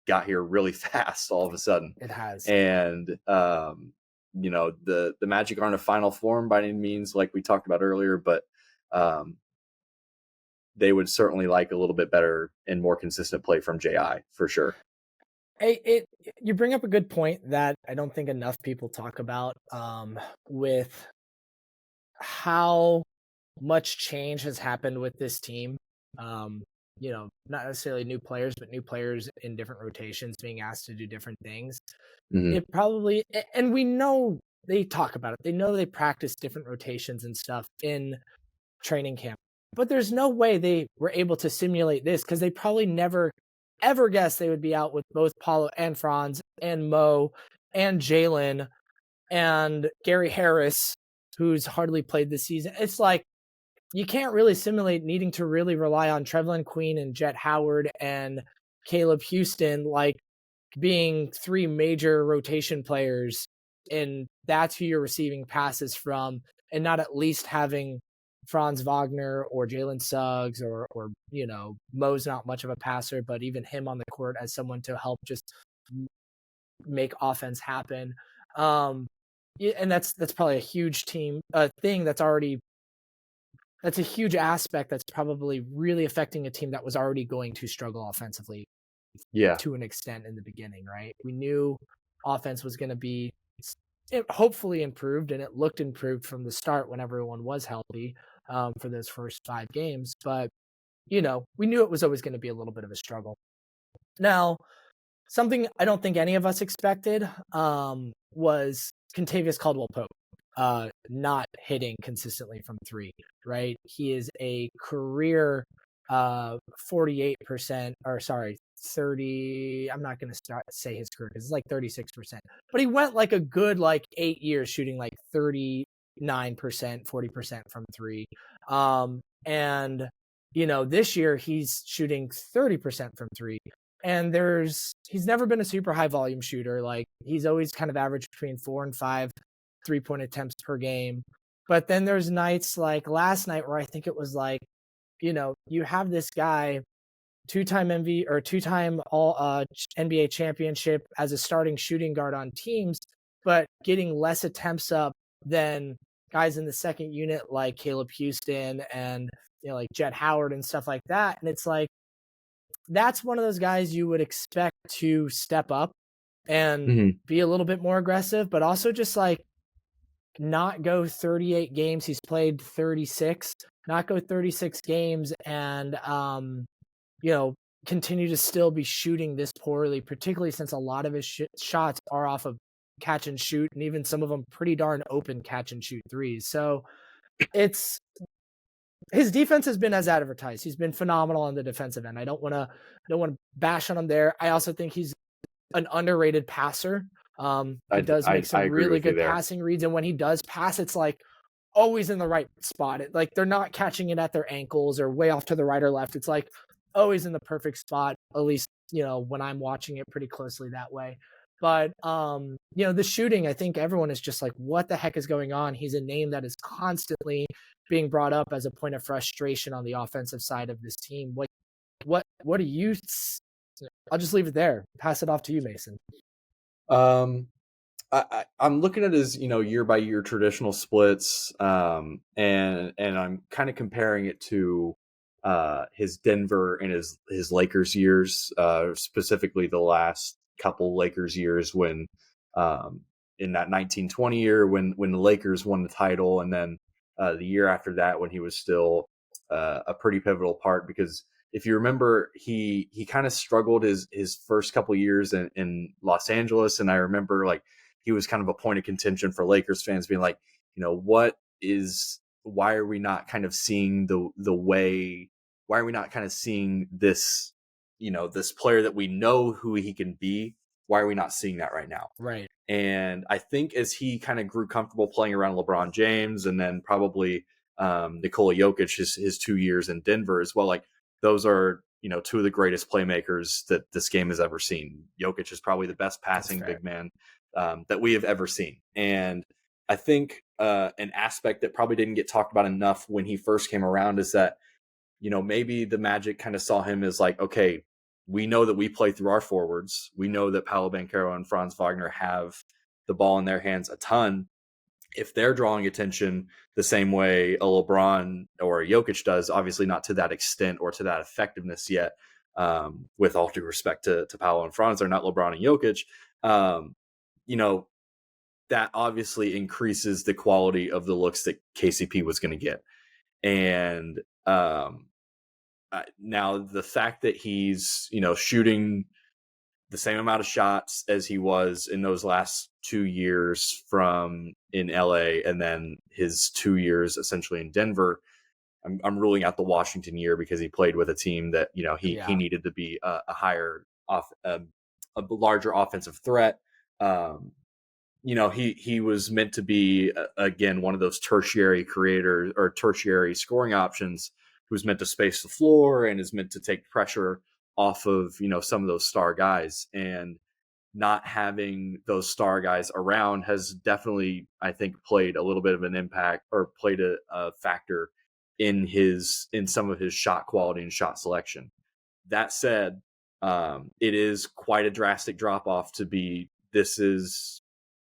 got here really fast all of a sudden. It has. And the Magic aren't a final form by any means, like we talked about earlier, but they would certainly like a little bit better and more consistent play from JI for sure. You bring up a good point that I don't think enough people talk about, with how much change has happened with this team. Not necessarily new players, but new players in different rotations being asked to do different things. Mm-hmm. It probably, and we know they talk about it. They know they practice different rotations and stuff in training camp, but there's no way they were able to simulate this, because they probably never ever guessed they would be out with both Paulo and Franz and Mo and Jalen and Gary Harris, who's hardly played this season. It's like, you can't really simulate needing to really rely on Trevlin Queen and Jet Howard and Caleb Houston, like being three major rotation players, and that's who you're receiving passes from, and not at least having Franz Wagner or Jalen Suggs or Mo's not much of a passer, but even him on the court as someone to help just make offense happen. And that's probably a huge thing that's a huge aspect that's probably really affecting a team that was already going to struggle offensively to an extent in the beginning, right? We knew offense was going to be hopefully improved, and it looked improved from the start when everyone was healthy for those first 5 games. But, we knew it was always going to be a little bit of a struggle. Now, something I don't think any of us expected was Kentavious Caldwell-Pope not hitting consistently from 3, right? He is a career 48%, or sorry, 30. I'm not going to say his career because it's like 36%, but he went like a good 8 years shooting like 39%, 40% from 3. And this year he's shooting 30% from three. And he's never been a super high volume shooter. Like, he's always kind of averaged between 4 and 5 3-point attempts per game. But then there's nights like last night where I think it was like, you have this guy, two-time all NBA championship as a starting shooting guard on teams, but getting less attempts up than guys in the second unit like Caleb Houston and like Jet Howard and stuff like that. And it's like, that's one of those guys you would expect to step up and be a little bit more aggressive, but also just like not go 38 games. He's played 36, not go 36 games and, continue to still be shooting this poorly, particularly since a lot of his shots are off of catch and shoot, and even some of them pretty darn open catch and shoot threes. So his defense has been as advertised. He's been phenomenal on the defensive end. I don't want to bash on him there. I also think he's an underrated passer. He does make some really good passing reads, and when he does pass, it's like always in the right spot. Like, they're not catching it at their ankles or way off to the right or left. It's like always in the perfect spot, at least, when I'm watching it pretty closely that way. But, the shooting, I think everyone is just like, what the heck is going on? He's a name that is constantly being brought up as a point of frustration on the offensive side of this team. What do you, I'll just leave it there. Pass it off to you, Mason. I'm looking at his, year by year traditional splits, and I'm kind of comparing it to his Denver and his Lakers years, specifically the last couple Lakers years when in that 1920 year when the Lakers won the title, and then the year after that when he was still a pretty pivotal part, because if you remember, he kind of struggled his first couple years in Los Angeles, and I remember like he was kind of a point of contention for Lakers fans, being like, why are we not kind of seeing why are we not kind of seeing this, this player that we know who he can be? Why are we not seeing that right now? Right. And I think as he kind of grew comfortable playing around LeBron James, and then probably Nikola Jokic, his 2 years in Denver as well, like those are, two of the greatest playmakers that this game has ever seen. Jokic is probably the best passing big man that we have ever seen. And I think an aspect that probably didn't get talked about enough when he first came around is that, maybe the Magic kind of saw him as like, okay, we know that we play through our forwards. We know that Paulo, Bencaro, and Franz Wagner have the ball in their hands a ton. If they're drawing attention the same way a LeBron or a Jokic does, obviously not to that extent or to that effectiveness yet, with all due respect to Paulo and Franz, they're not LeBron and Jokic, that obviously increases the quality of the looks that KCP was going to get. And now the fact that he's, shooting the same amount of shots as he was in those last 2 years from in LA, and then his 2 years essentially in Denver, I'm ruling out the Washington year because he played with a team that, he needed to be a higher a larger offensive threat. He was meant to be, again, one of those tertiary creators or tertiary scoring options who's meant to space the floor and is meant to take pressure off of, some of those star guys. And not having those star guys around has definitely, I think, played a little bit of an impact, or played a factor in some of his shot quality and shot selection. That said, it is quite a drastic drop off to be, this is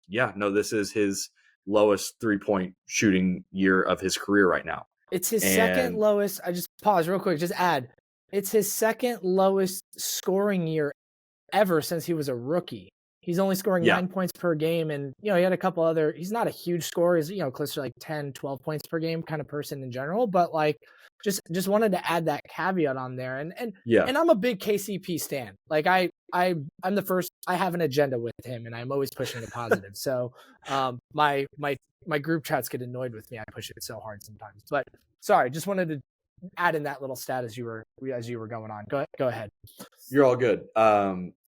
his lowest 3-point shooting year of his career right now. It's his second lowest. I just pause real quick. Just add, it's his second lowest scoring year ever since he was a rookie. He's only scoring 9 points per game. And, he had a couple other, he's not a huge scorer. He's, closer to like 10, 12 points per game kind of person in general. But like, just wanted to add that caveat on there. And I'm a big KCP stan. Like I'm the first, I have an agenda with him and I'm always pushing the positive. So my group chats get annoyed with me. I push it so hard sometimes, but sorry, just wanted to add in that little stat as you were going on. Go ahead. You're all good.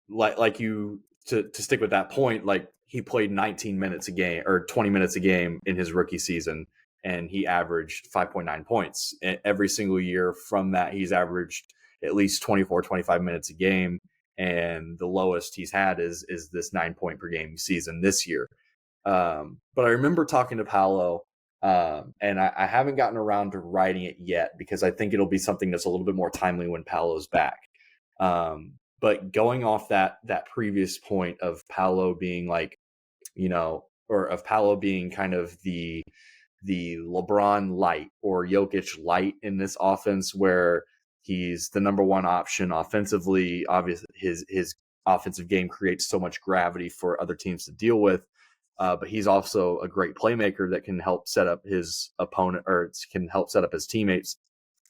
Like you, to stick with that point, like he played 19 minutes a game or 20 minutes a game in his rookie season. and he averaged 5.9 points. And every single year from that, he's averaged at least 24, 25 minutes a game. And the lowest he's had is this 9 point per game season this year. But I remember talking to Paulo, and I haven't gotten around to writing it yet because I think it'll be something that's a little bit more timely when Paulo's back. But going off that previous point of Paulo being like, or of Paulo being kind of the LeBron light or Jokic light in this offense, where he's the number one option offensively. Obviously, his offensive game creates so much gravity for other teams to deal with. But he's also a great playmaker that can help set up his opponent, or can help set up his teammates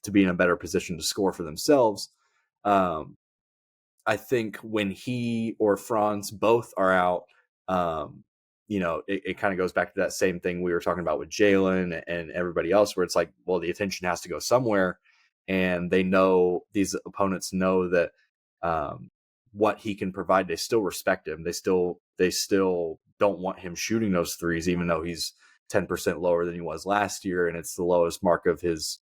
to be in a better position to score for themselves. I think when he or Franz both are out, it kind of goes back to that same thing we were talking about with Jalen and everybody else, where it's like, well, the attention has to go somewhere. And these opponents know that what he can provide, they still respect him. They still don't want him shooting those threes, even though he's 10% lower than he was last year. And it's the lowest mark of his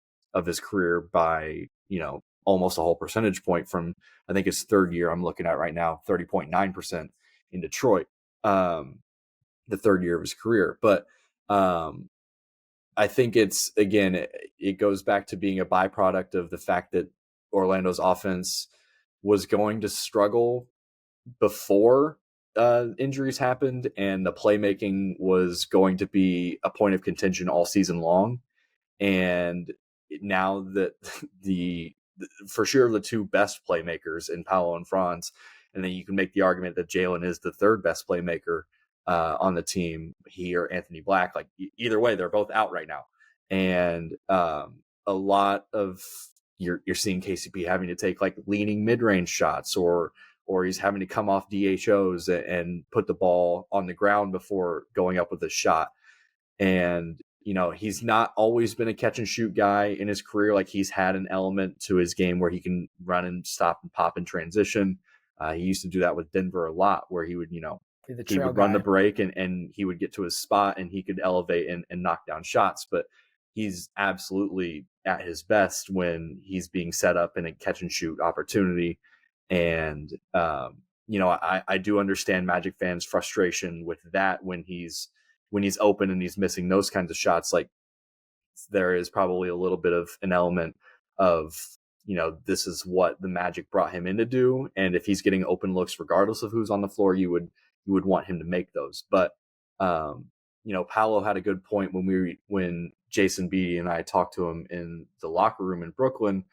career by, almost a whole percentage point from, I think his third year I'm looking at right now, 30.9% in Detroit, the third year of his career. But I think it goes back to being a byproduct of the fact that Orlando's offense was going to struggle before injuries happened, and the playmaking was going to be a point of contention all season long. And now that for sure the two best playmakers in Paulo and Franz, and then you can make the argument that Jalen is the third best playmaker on the team, he or Anthony Black. Like either way, they're both out right now, and a lot of you're seeing KCP having to take like leaning mid-range shots, or he's having to come off DHOs and put the ball on the ground before going up with a shot. And he's not always been a catch and shoot guy in his career. Like he's had an element to his game where he can run and stop and pop in transition. He used to do that with Denver a lot, where he would, he would run the break and he would get to his spot and he could elevate and knock down shots. But he's absolutely at his best when he's being set up in a catch and shoot opportunity. And, I do understand Magic fans' frustration with that when he's open and he's missing those kinds of shots. Like there is probably a little bit of an element of, this is what the Magic brought him in to do. And if he's getting open looks, regardless of who's on the floor, you would want him to make those. But, Paulo had a good point when Jason Beatty and I talked to him in the locker room in Brooklyn,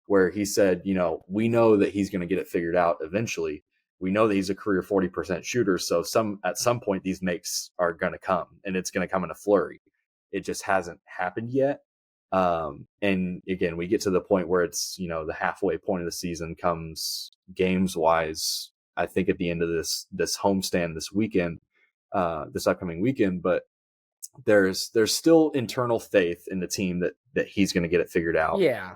where he said, we know that he's going to get it figured out eventually. We know that he's a career 40% shooter. So at some point, these makes are going to come, and it's going to come in a flurry. It just hasn't happened yet. And again, we get to the point where it's, the halfway point of the season comes games wise, I think at the end of this homestand this weekend, this upcoming weekend, but there's still internal faith in the team that he's going to get it figured out. Yeah.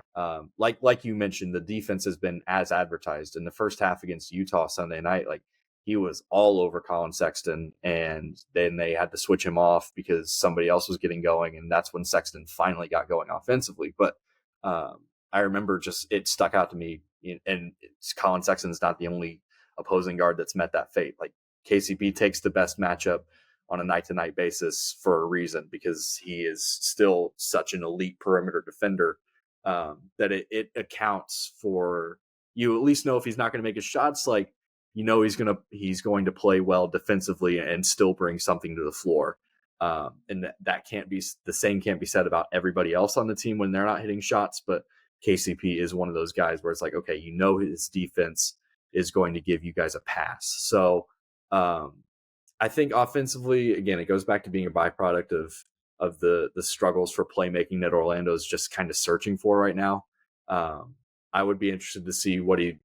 Like you mentioned, the defense has been as advertised. In the first half against Utah Sunday night, like he was all over Colin Sexton, and then they had to switch him off because somebody else was getting going, and that's when Sexton finally got going offensively. But I remember it stuck out to me, and Colin Sexton's not the only opposing guard that's met that fate. Like KCP takes the best matchup on a night-to-night basis for a reason, because he is still such an elite perimeter defender that it accounts for, you at least know if he's not going to make his shots, like, he's going to play well defensively and still bring something to the floor. And that can't be said about everybody else on the team when they're not hitting shots, but KCP is one of those guys where it's like, okay, his defense is going to give you guys a pass. So, I think offensively, again, it goes back to being a byproduct of the struggles for playmaking that Orlando is just kind of searching for right now. I would be interested to see what he,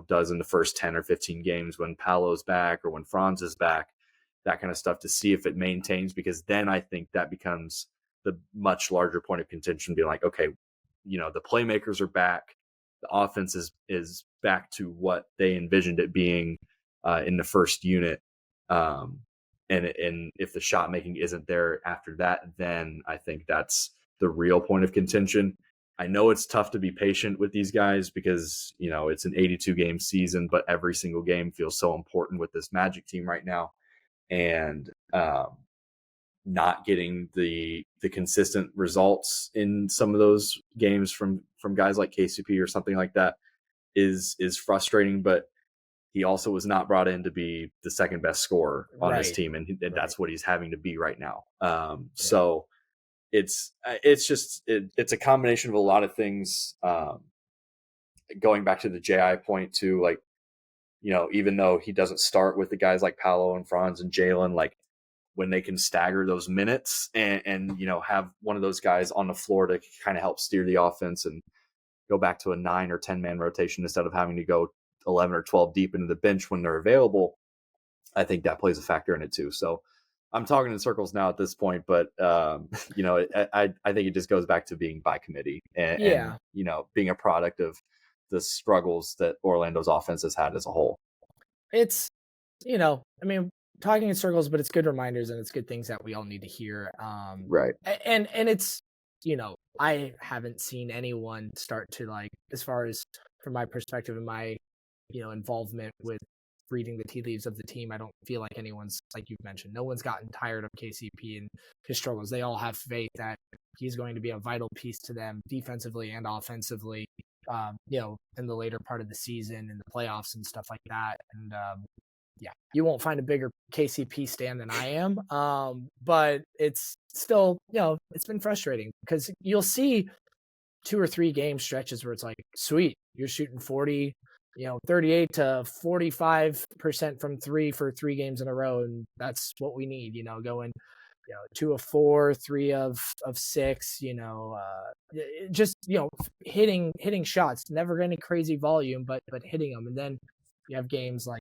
does in the first 10 or 15 games when Paulo's back or when Franz is back, that kind of stuff, to see if it maintains, because then I think that becomes the much larger point of contention, being like, okay, the playmakers are back. The offense is back to what they envisioned it being in the first unit. and if the shot making isn't there after that, then I think that's the real point of contention. I know it's tough to be patient with these guys because, it's an 82 game season, but every single game feels so important with this Magic team right now. And not getting the consistent results in some of those games from guys like KCP or something like that is frustrating. But he also was not brought in to be the second best scorer on his team, and that's what he's having to be right now. So it's a combination of a lot of things. Going back to the JI point too, like, even though he doesn't start with the guys like Paulo and Franz and Jalen, like when they can stagger those minutes and have one of those guys on the floor to kind of help steer the offense and go back to a 9 or 10 man rotation instead of having to go 11 or 12 deep into the bench when they're available, I think that plays a factor in it too. So I'm talking in circles now at this point, but I think it just goes back to being by committee and being a product of the struggles that Orlando's offense has had as a whole. It's, talking in circles, but it's good reminders and it's good things that we all need to hear. Right. And it's, I haven't seen anyone start to, like, as far as from my perspective and my, involvement with reading the tea leaves of the team, I don't feel like anyone's, like you've mentioned, no one's gotten tired of KCP and his struggles. They all have faith that he's going to be a vital piece to them defensively and offensively, in the later part of the season and the playoffs and stuff like that. And, you won't find a bigger KCP stan than I am. But it's still, it's been frustrating because you'll see 2 or 3 game stretches where it's like, sweet, you're shooting 38 to 45% from 3 for 3 games in a row. And that's what we need, going, 2 of 4, 3 of 6, just, hitting shots, never any crazy volume, but hitting them. And then you have games like,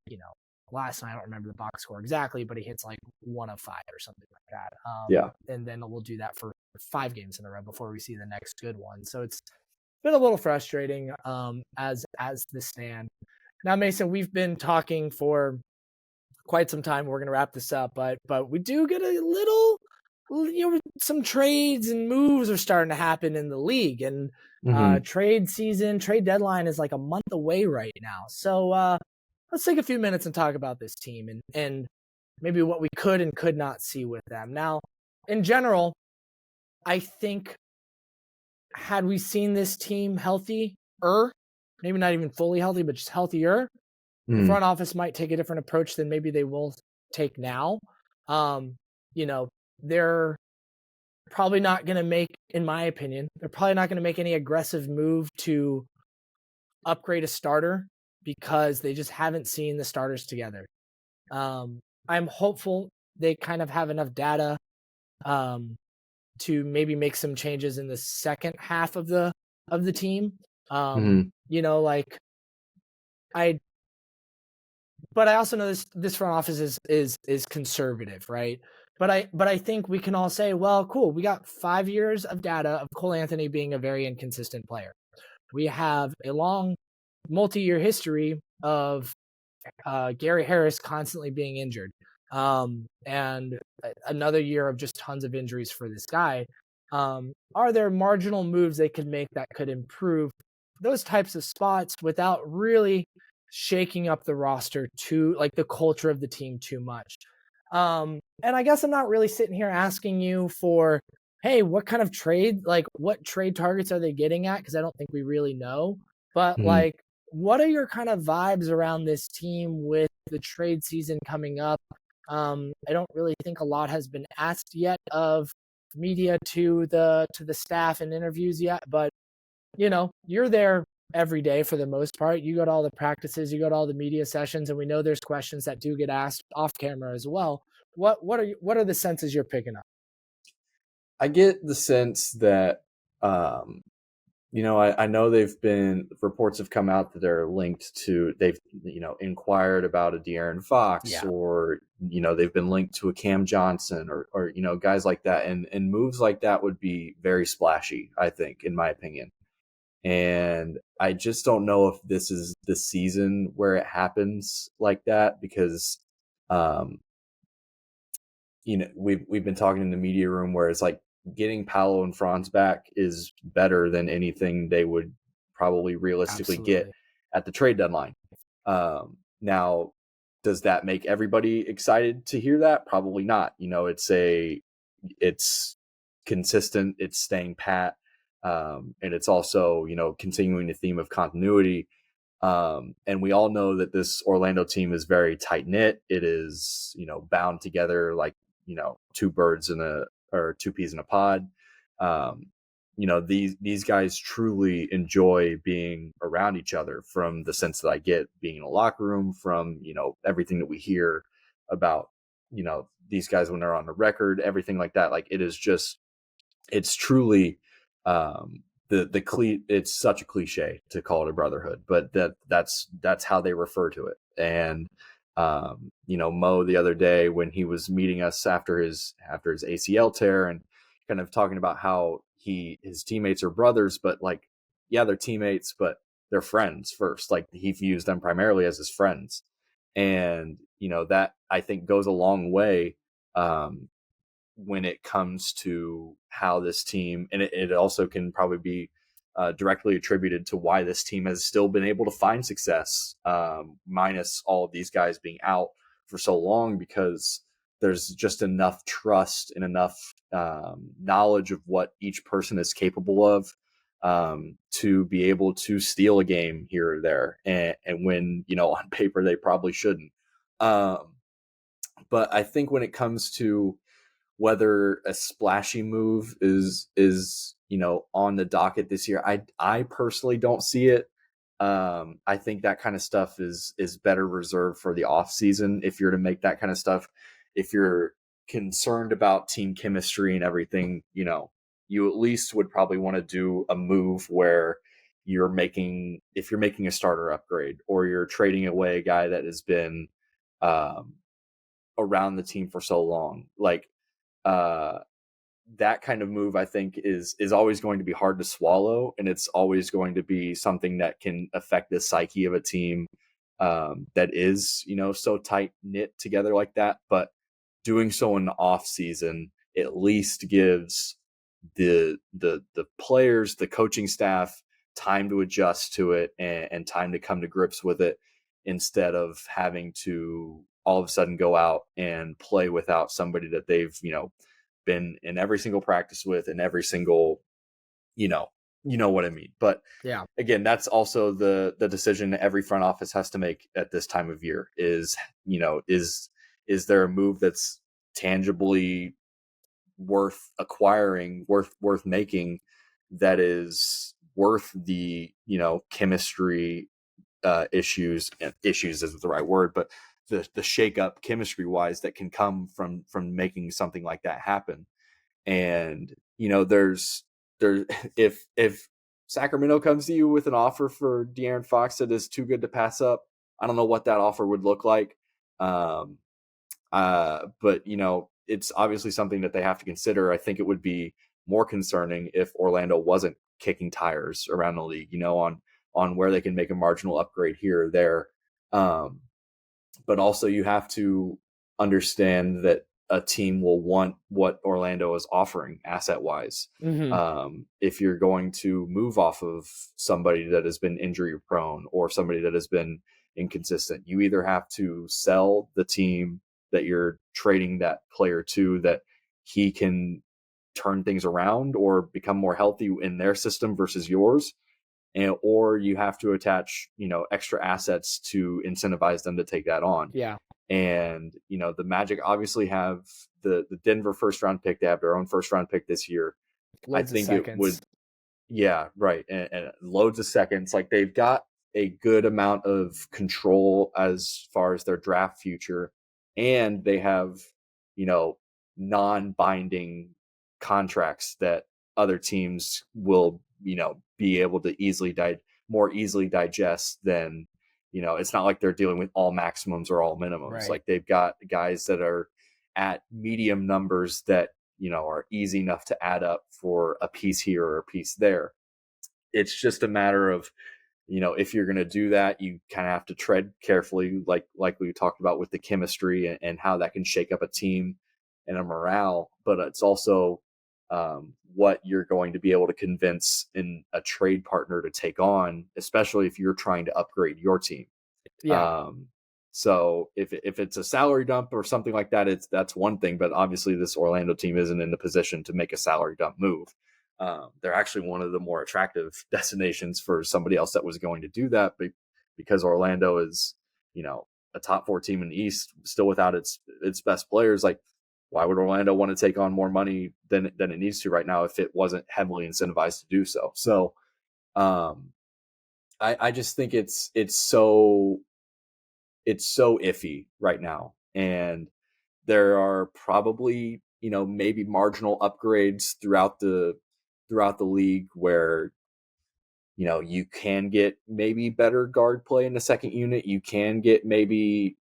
last night, I don't remember the box score exactly, but he hits like 1 of 5 or something like that. And then we'll do that for 5 games in a row before we see the next good one. So it's been a little frustrating as the stand. Now, Mason, we've been talking for quite some time. We're going to wrap this up, but we do get a little, some trades and moves are starting to happen in the league, and trade deadline is like a month away right now. So let's take a few minutes and talk about this team and maybe what we could and could not see with them. Now, in general, I think had we seen this team healthier, maybe not even fully healthy, but just healthier, the front office might take a different approach than maybe they will take now. They're probably not going to make, in my opinion, any aggressive move to upgrade a starter because they just haven't seen the starters together. I'm hopeful they kind of have enough data to maybe make some changes in the second half of the team. But I also know this front office is conservative, right? But I think we can all say, well, cool, we got 5 years of data of Cole Anthony being a very inconsistent player. We have a long multi-year history of Gary Harris constantly being injured, and another year of just tons of injuries for this guy. Are there marginal moves they could make that could improve those types of spots without really shaking up the roster too, like the culture of the team too much? And I guess I'm not really sitting here asking you for, hey, what kind of trade, like what trade targets are they getting at? Because I don't think we really know. But like, what are your kind of vibes around this team with the trade season coming up? I don't really think a lot has been asked yet of media to the staff and interviews yet, but you're there every day for the most part. You go to all the practices, you go to all the media sessions, and we know there's questions that do get asked off camera as well. What are the senses you're picking up? I get the sense that I know reports have come out that they're linked to, they've, inquired about a De'Aaron Fox, or, they've been linked to a Cam Johnson or guys like that. And moves like that would be very splashy, I think, in my opinion. And I just don't know if this is the season where it happens like that, because we've been talking in the media room where it's like getting Paulo and Franz back is better than anything they would probably realistically get Absolutely. at the trade deadline. Now, does that make everybody excited to hear that? Probably not. It's consistent, it's staying pat, and it's also continuing the theme of continuity. And we all know that this Orlando team is very tight knit. It is, bound together like, two birds or two peas in a pod. Um, these guys truly enjoy being around each other, from the sense that I get being in a locker room, from, everything that we hear about, these guys when they're on the record, everything like that. Like, it's truly, it's such a cliche to call it a brotherhood, but that's how they refer to it. And Mo the other day, when he was meeting us after his ACL tear, and kind of talking about how his teammates are brothers, but like, yeah, they're teammates, but they're friends first. Like, he views them primarily as his friends. And that, I think, goes a long way, when it comes to how this team, and it also can probably be directly attributed to why this team has still been able to find success, minus all of these guys being out for so long, because there's just enough trust and enough knowledge of what each person is capable of, to be able to steal a game here or there, and when on paper they probably shouldn't. But I think when it comes to whether a splashy move is on the docket this year, I personally don't see it. I think that kind of stuff is better reserved for the off season. If you're to make that kind of stuff, if you're concerned about team chemistry and everything, you at least would probably want to do a move where if you're making a starter upgrade, or you're trading away a guy that has been um, around the team for so long. Like, uh, that kind of move, I think, is always going to be hard to swallow, and it's always going to be something that can affect the psyche of a team, that is so tight knit together like that. But doing so in the off season at least gives the players, the coaching staff, time to adjust to it, and time to come to grips with it, instead of having to all of a sudden go out and play without somebody that they've been in every single practice with, and every single you know what I mean. But Yeah. again, that's also the decision every front office has to make at this time of year, is is there a move that's tangibly worth acquiring, worth making, that is worth the chemistry issues isn't the right word, but the shakeup chemistry wise that can come from making something like that happen. And there if Sacramento comes to you with an offer for De'Aaron Fox that is too good to pass up, I don't know what that offer would look like. Um, but it's obviously something that they have to consider. I think it would be more concerning if Orlando wasn't kicking tires around the league, on where they can make a marginal upgrade here or there. Um, but also, you have to understand that a team will want what Orlando is offering asset wise. Mm-hmm. If you're going to move off of somebody that has been injury prone, or somebody that has been inconsistent, you either have to sell the team that you're trading that player to, that he can turn things around or become more healthy in their system versus yours, or you have to attach extra assets to incentivize them to take that on. Yeah. And the Magic obviously have the Denver first round pick. They have their own first round pick this year. Loads I think of it would, seconds. yeah, right, and loads of seconds. Like, they've got a good amount of control as far as their draft future, and they have non-binding contracts that other teams will be able to more easily digest than it's not like they're dealing with all maximums or all minimums. Right. Like, they've got guys that are at medium numbers that are easy enough to add up for a piece here or a piece there. It's just a matter of if you're going to do that, you kind of have to tread carefully, like we talked about with the chemistry, and how that can shake up a team. and a morale, but it's also what you're going to be able to convince in a trade partner to take on, especially if you're trying to upgrade your team. Yeah. So if it's a salary dump or something like that, that's one thing. But obviously, this Orlando team isn't in the position to make a salary dump move. They're actually one of the more attractive destinations for somebody else that was going to do that, because Orlando is, a top 4 team in the East, still without its best players. Like, why would Orlando want to take on more money than it needs to right now if it wasn't heavily incentivized to do so? So, I just think it's so iffy right now, and there are probably, maybe marginal upgrades throughout the league where, you can get maybe better guard play in the second unit. You can get maybe,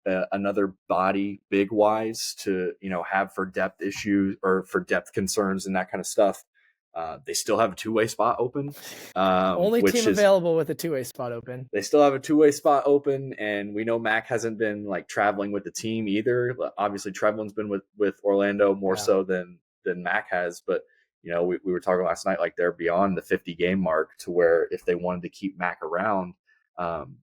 another body big wise to, have for depth issues or for depth concerns and that kind of stuff. They still have a 2-way spot open. Only Which team is available with a 2-way spot open. They still have a 2-way spot open, and we know Mac hasn't been like traveling with the team either. Obviously, Trevlin's been with Orlando more so than Mac has, but we were talking last night, like they're beyond the 50 game mark to where if they wanted to keep Mac around,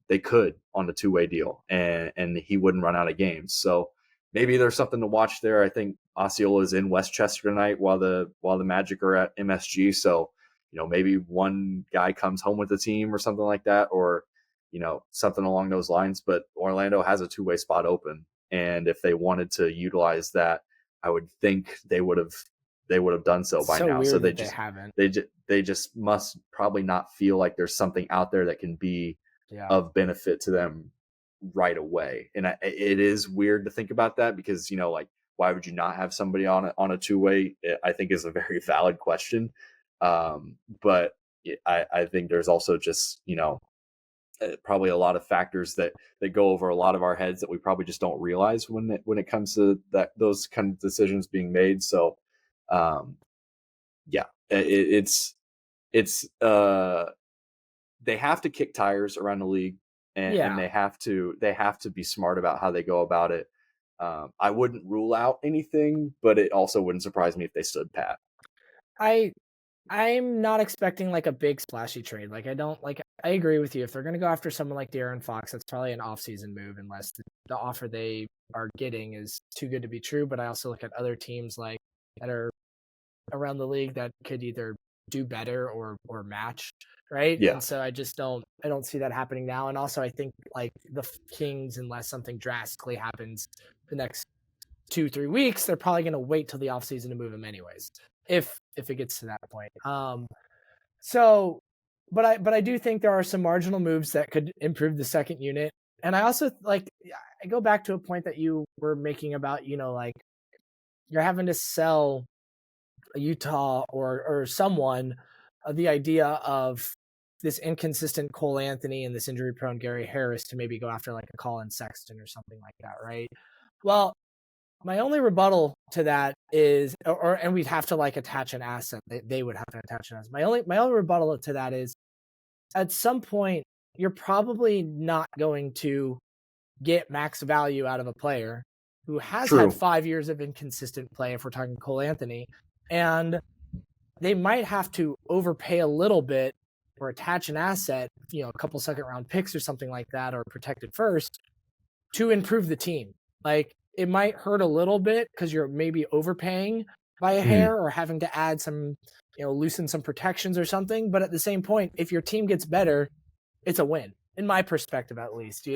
they could on the 2-way deal, and he wouldn't run out of games. So maybe there's something to watch there. I think Osceola is in Westchester tonight while the Magic are at MSG, so maybe one guy comes home with the team or something like that, or something along those lines. But Orlando has a 2-way spot open, and if they wanted to utilize that, I would think they would have done so by now. So they haven't. They just must probably not feel like there's something out there that can be of benefit to them right away. And it is weird to think about that, because like, why would you not have somebody on a 2-way? I think is a very valid question. But I think there's also just probably a lot of factors that go over a lot of our heads that we probably just don't realize when it comes to those kind of decisions being made. So it's they have to kick tires around the league, and they have to be smart about how they go about it. I wouldn't rule out anything, but it also wouldn't surprise me if they stood pat. I'm not expecting like a big splashy trade. Like I agree with you. If they're going to go after someone like De'Aaron Fox, that's probably an offseason move, unless the offer they are getting is too good to be true. But I also look at other teams like that are around the league that could either do better or match, right? Yeah. And so I don't see that happening now. And also I think like the Kings, unless something drastically happens the next 2-3 weeks, they're probably going to wait till the offseason to move him anyways, if it gets to that point. But I do think there are some marginal moves that could improve the second unit. And I also I go back to a point that you were making about, like you're having to sell Utah or someone the idea of this inconsistent Cole Anthony and this injury prone Gary Harris to maybe go after like a Colin Sexton or something like that, right? Well, my only rebuttal to that is, and we'd have to like attach an asset. They would have to attach an asset. My only rebuttal to that is, at some point, you're probably not going to get max value out of a player who has had 5 years of inconsistent play, if we're talking Cole Anthony, and they might have to overpay a little bit or attach an asset, a couple second round picks or something like that, or protected first, to improve the team. Like, it might hurt a little bit because you're maybe overpaying by a hair or having to add some, loosen some protections or something. But at the same point, if your team gets better, it's a win, in my perspective, at least,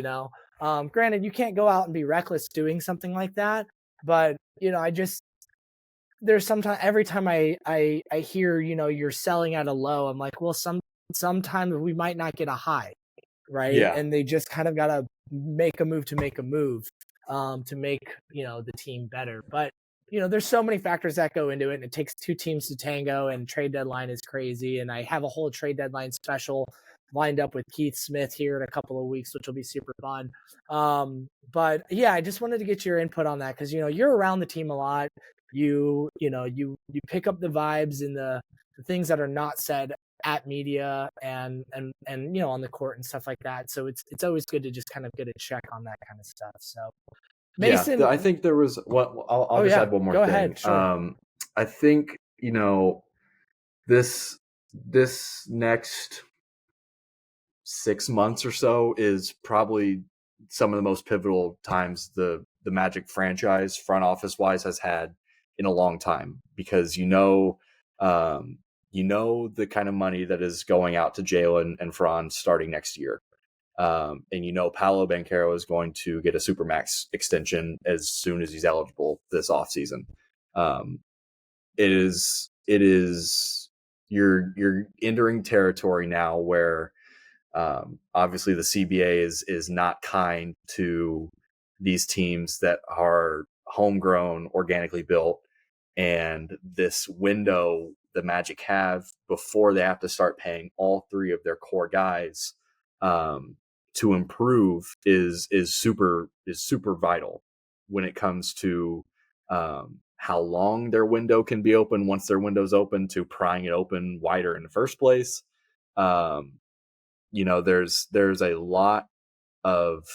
Granted, you can't go out and be reckless doing something like that. But, there's sometimes, every time I hear, you're selling at a low, I'm like, well, sometimes we might not get a high. Right. Yeah. And they just kind of got to make a move to make the team better. But, there's so many factors that go into it, and it takes 2 teams to tango, and trade deadline is crazy. And I have a whole trade deadline special lined up with Keith Smith here in a couple of weeks, which will be super fun. But yeah, I just wanted to get your input on that, because, you're around the team a lot. You pick up the vibes and the things that are not said at media and on the court and stuff like that. So it's always good to just kind of get a check on that kind of stuff. So Yeah, Mason. I think there was what I'll Oh just yeah, add one more go thing. ahead. Sure. I think, this next 6 months or so is probably some of the most pivotal times the Magic franchise front office wise has had in a long time, because the kind of money that is going out to Jalen and Franz starting next year. And Paulo Bencaro is going to get a supermax extension as soon as he's eligible this offseason. Um, it is you're entering territory now where obviously the CBA is not kind to these teams that are homegrown, organically built, and this window the Magic have before they have to start paying all three of their core guys um, to improve is super vital when it comes to how long their window can be open once their window's open, to prying it open wider in the first place. Um, there's a lot of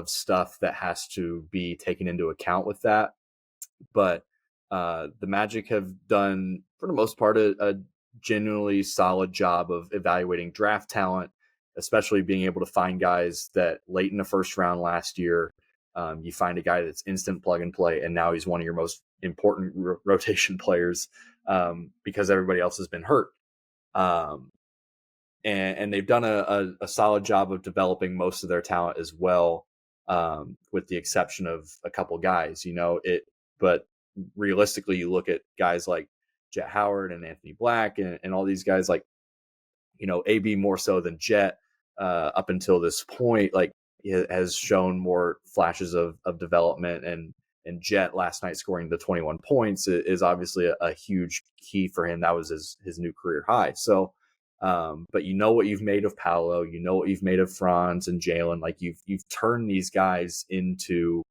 stuff that has to be taken into account with that, but the Magic have done, for the most part, a genuinely solid job of evaluating draft talent, especially being able to find guys that late in the first round last year, you find a guy that's instant plug and play, and now he's one of your most important rotation players, because everybody else has been hurt. Um, and they've done a solid job of developing most of their talent as well, with the exception of a couple guys. But realistically, you look at guys like Jet Howard and Anthony Black and all these guys, like, AB more so than Jet, up until this point, like, has shown more flashes of development, and Jet last night scoring the 21 points is obviously a huge key for him. That was his new career high. So, but what you've made of Paulo, what you've made of Franz and Jalen. Like, you've turned these guys into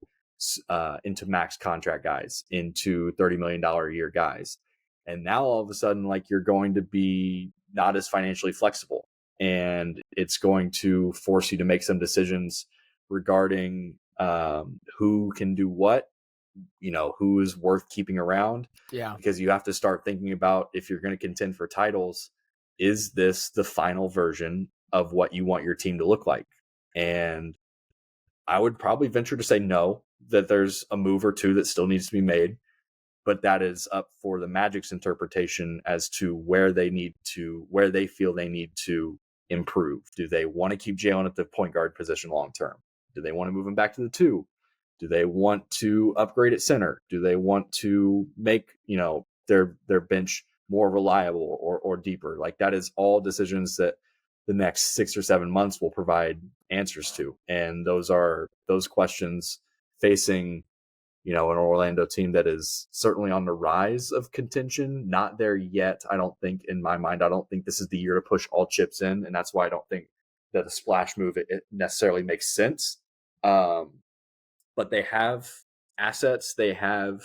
max contract guys, into $30 million a year guys. And now all of a sudden, like, you're going to be not as financially flexible, and it's going to force you to make some decisions regarding who can do what, who is worth keeping around. Yeah. Because you have to start thinking about, if you're going to contend for titles, is this the final version of what you want your team to look like? And I would probably venture to say no, that there's a move or two that still needs to be made, but that is up for the Magic's interpretation as to where they feel they need to improve. Do they want to keep Jalen at the point guard position long term? Do they want to move him back to the 2? Do they want to upgrade at center? Do they want to make their bench more reliable or deeper? Like, that is all decisions that the next 6 or 7 months will provide answers to, and those questions facing an Orlando team that is certainly on the rise of contention. Not there yet, I don't think. In my mind, I don't think this is the year to push all chips in, and that's why I don't think that the splash move it necessarily makes sense. But they have assets. They have,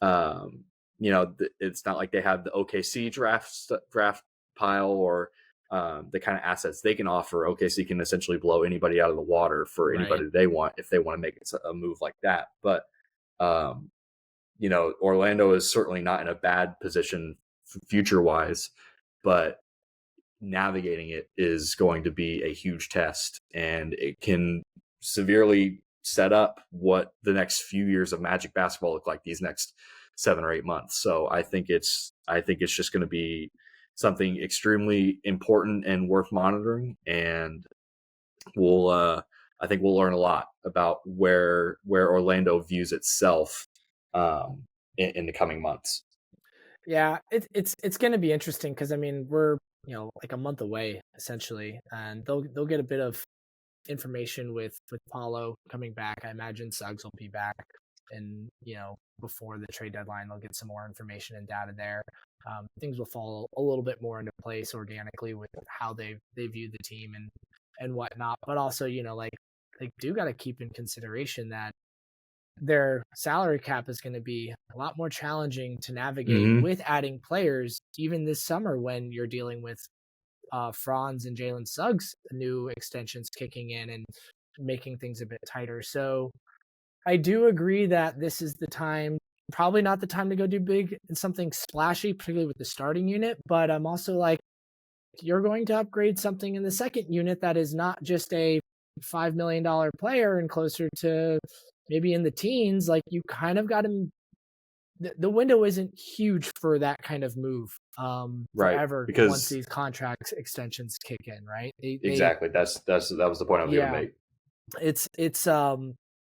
it's not like they have the OKC draft pile, or the kind of assets they can offer. OKC can essentially blow anybody out of the water for anybody they want, if they want to make a move like that. But um, Orlando is certainly not in a bad position future wise, but navigating it is going to be a huge test, and it can severely set up what the next few years of Magic basketball look like, these next 7 or 8 months. So I think it's just going to be something extremely important and worth monitoring, and I think we'll learn a lot about where Orlando views itself in the coming months. Yeah, it's going to be interesting, because I mean, we're like a month away essentially, and they'll get a bit of information with Paulo coming back. I imagine Suggs will be back, and before the trade deadline, they'll get some more information and data there. Things will fall a little bit more into place organically with how they view the team and whatnot. But also, like, they do got to keep in consideration that their salary cap is going to be a lot more challenging to navigate with adding players, even this summer, when you're dealing with Franz and Jalen Suggs new extensions kicking in and making things a bit tighter. So I do agree that this is the time, probably not the time to go do big and something splashy, particularly with the starting unit. But I'm also like, you're going to upgrade something in the second unit that is not just a $5 million player and closer to maybe in the teens. Like, you kind of got to, the window isn't huge for that kind of move Right. forever, Because once these contract extensions kick in, right? exactly. That was the point I was going to make.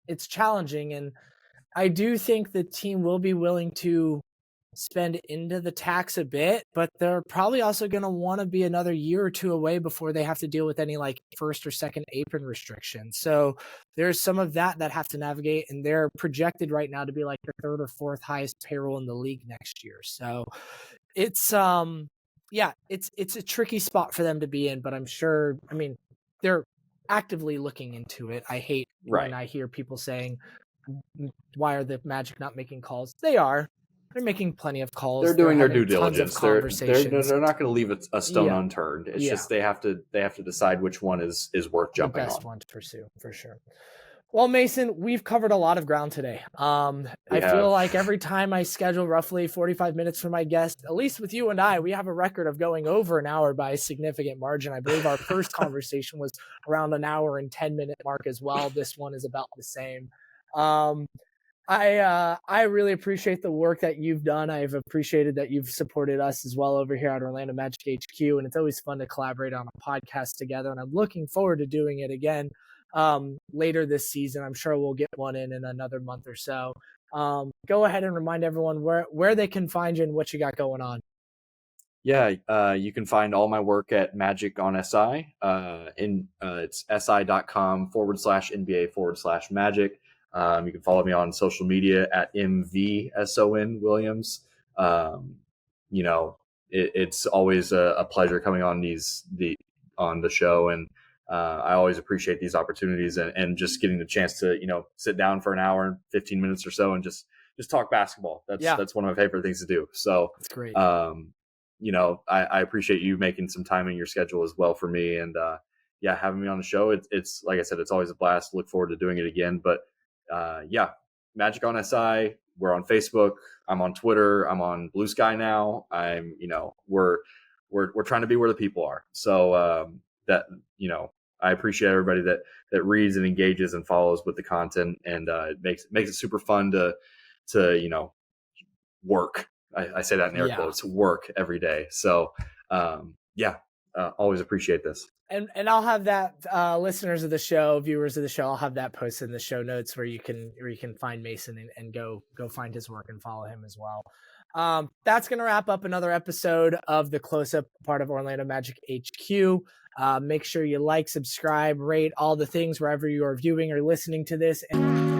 It's challenging, and I do think the team will be willing to spend into the tax a bit, but they're probably also going to want to be another year or two away before they have to deal with any like first or second apron restrictions. So there's some of that have to navigate, and they're projected right now to be like the third or fourth highest payroll in the league next year. So it's it's a tricky spot for them to be in, but I'm sure, I mean, they're actively looking into it. I hate when I hear people saying, why are the Magic not making calls? They are. They're making plenty of calls. They're doing their due tons diligence. of conversations. They're not going to leave a stone unturned. It's just they have to decide which one is worth jumping on. The best one to pursue, for sure. Well, Mason, we've covered a lot of ground today. I feel like every time I schedule roughly 45 minutes for my guest, at least with you and I, we have a record of going over an hour by a significant margin. I believe our first conversation was around an hour and 10-minute mark as well. This one is about the same. I really appreciate the work that you've done. I've appreciated that you've supported us as well over here at Orlando Magic HQ, and it's always fun to collaborate on a podcast together, and I'm looking forward to doing it again later this season. I'm sure we'll get one in another month or so. Go ahead and remind everyone where they can find you and what you got going on. Yeah, you can find all my work at Magic on SI. It's si.com/NBA/Magic. You can follow me on social media at mvsonwilliams. It's always a pleasure coming on on the show, and I always appreciate these opportunities and just getting the chance to sit down for an hour and 15 minutes or so and just talk basketball. That's one of my favorite things to do. So that's great. I appreciate you making some time in your schedule as well for me, and having me on the show. It's like I said, it's always a blast. Look forward to doing it again. But Magic on SI. We're on Facebook. I'm on Twitter. I'm on BlueSky now. We're trying to be where the people are. So I appreciate everybody that reads and engages and follows with the content, and it makes it super fun to work. I say that in air quotes, work every day. So always appreciate this. And I'll have that, listeners of the show, viewers of the show, I'll have that posted in the show notes where you can find Mason and go find his work and follow him as well. That's going to wrap up another episode of the Close-Up, part of Orlando Magic HQ. Make sure you like, subscribe, rate, all the things wherever you are viewing or listening to this. And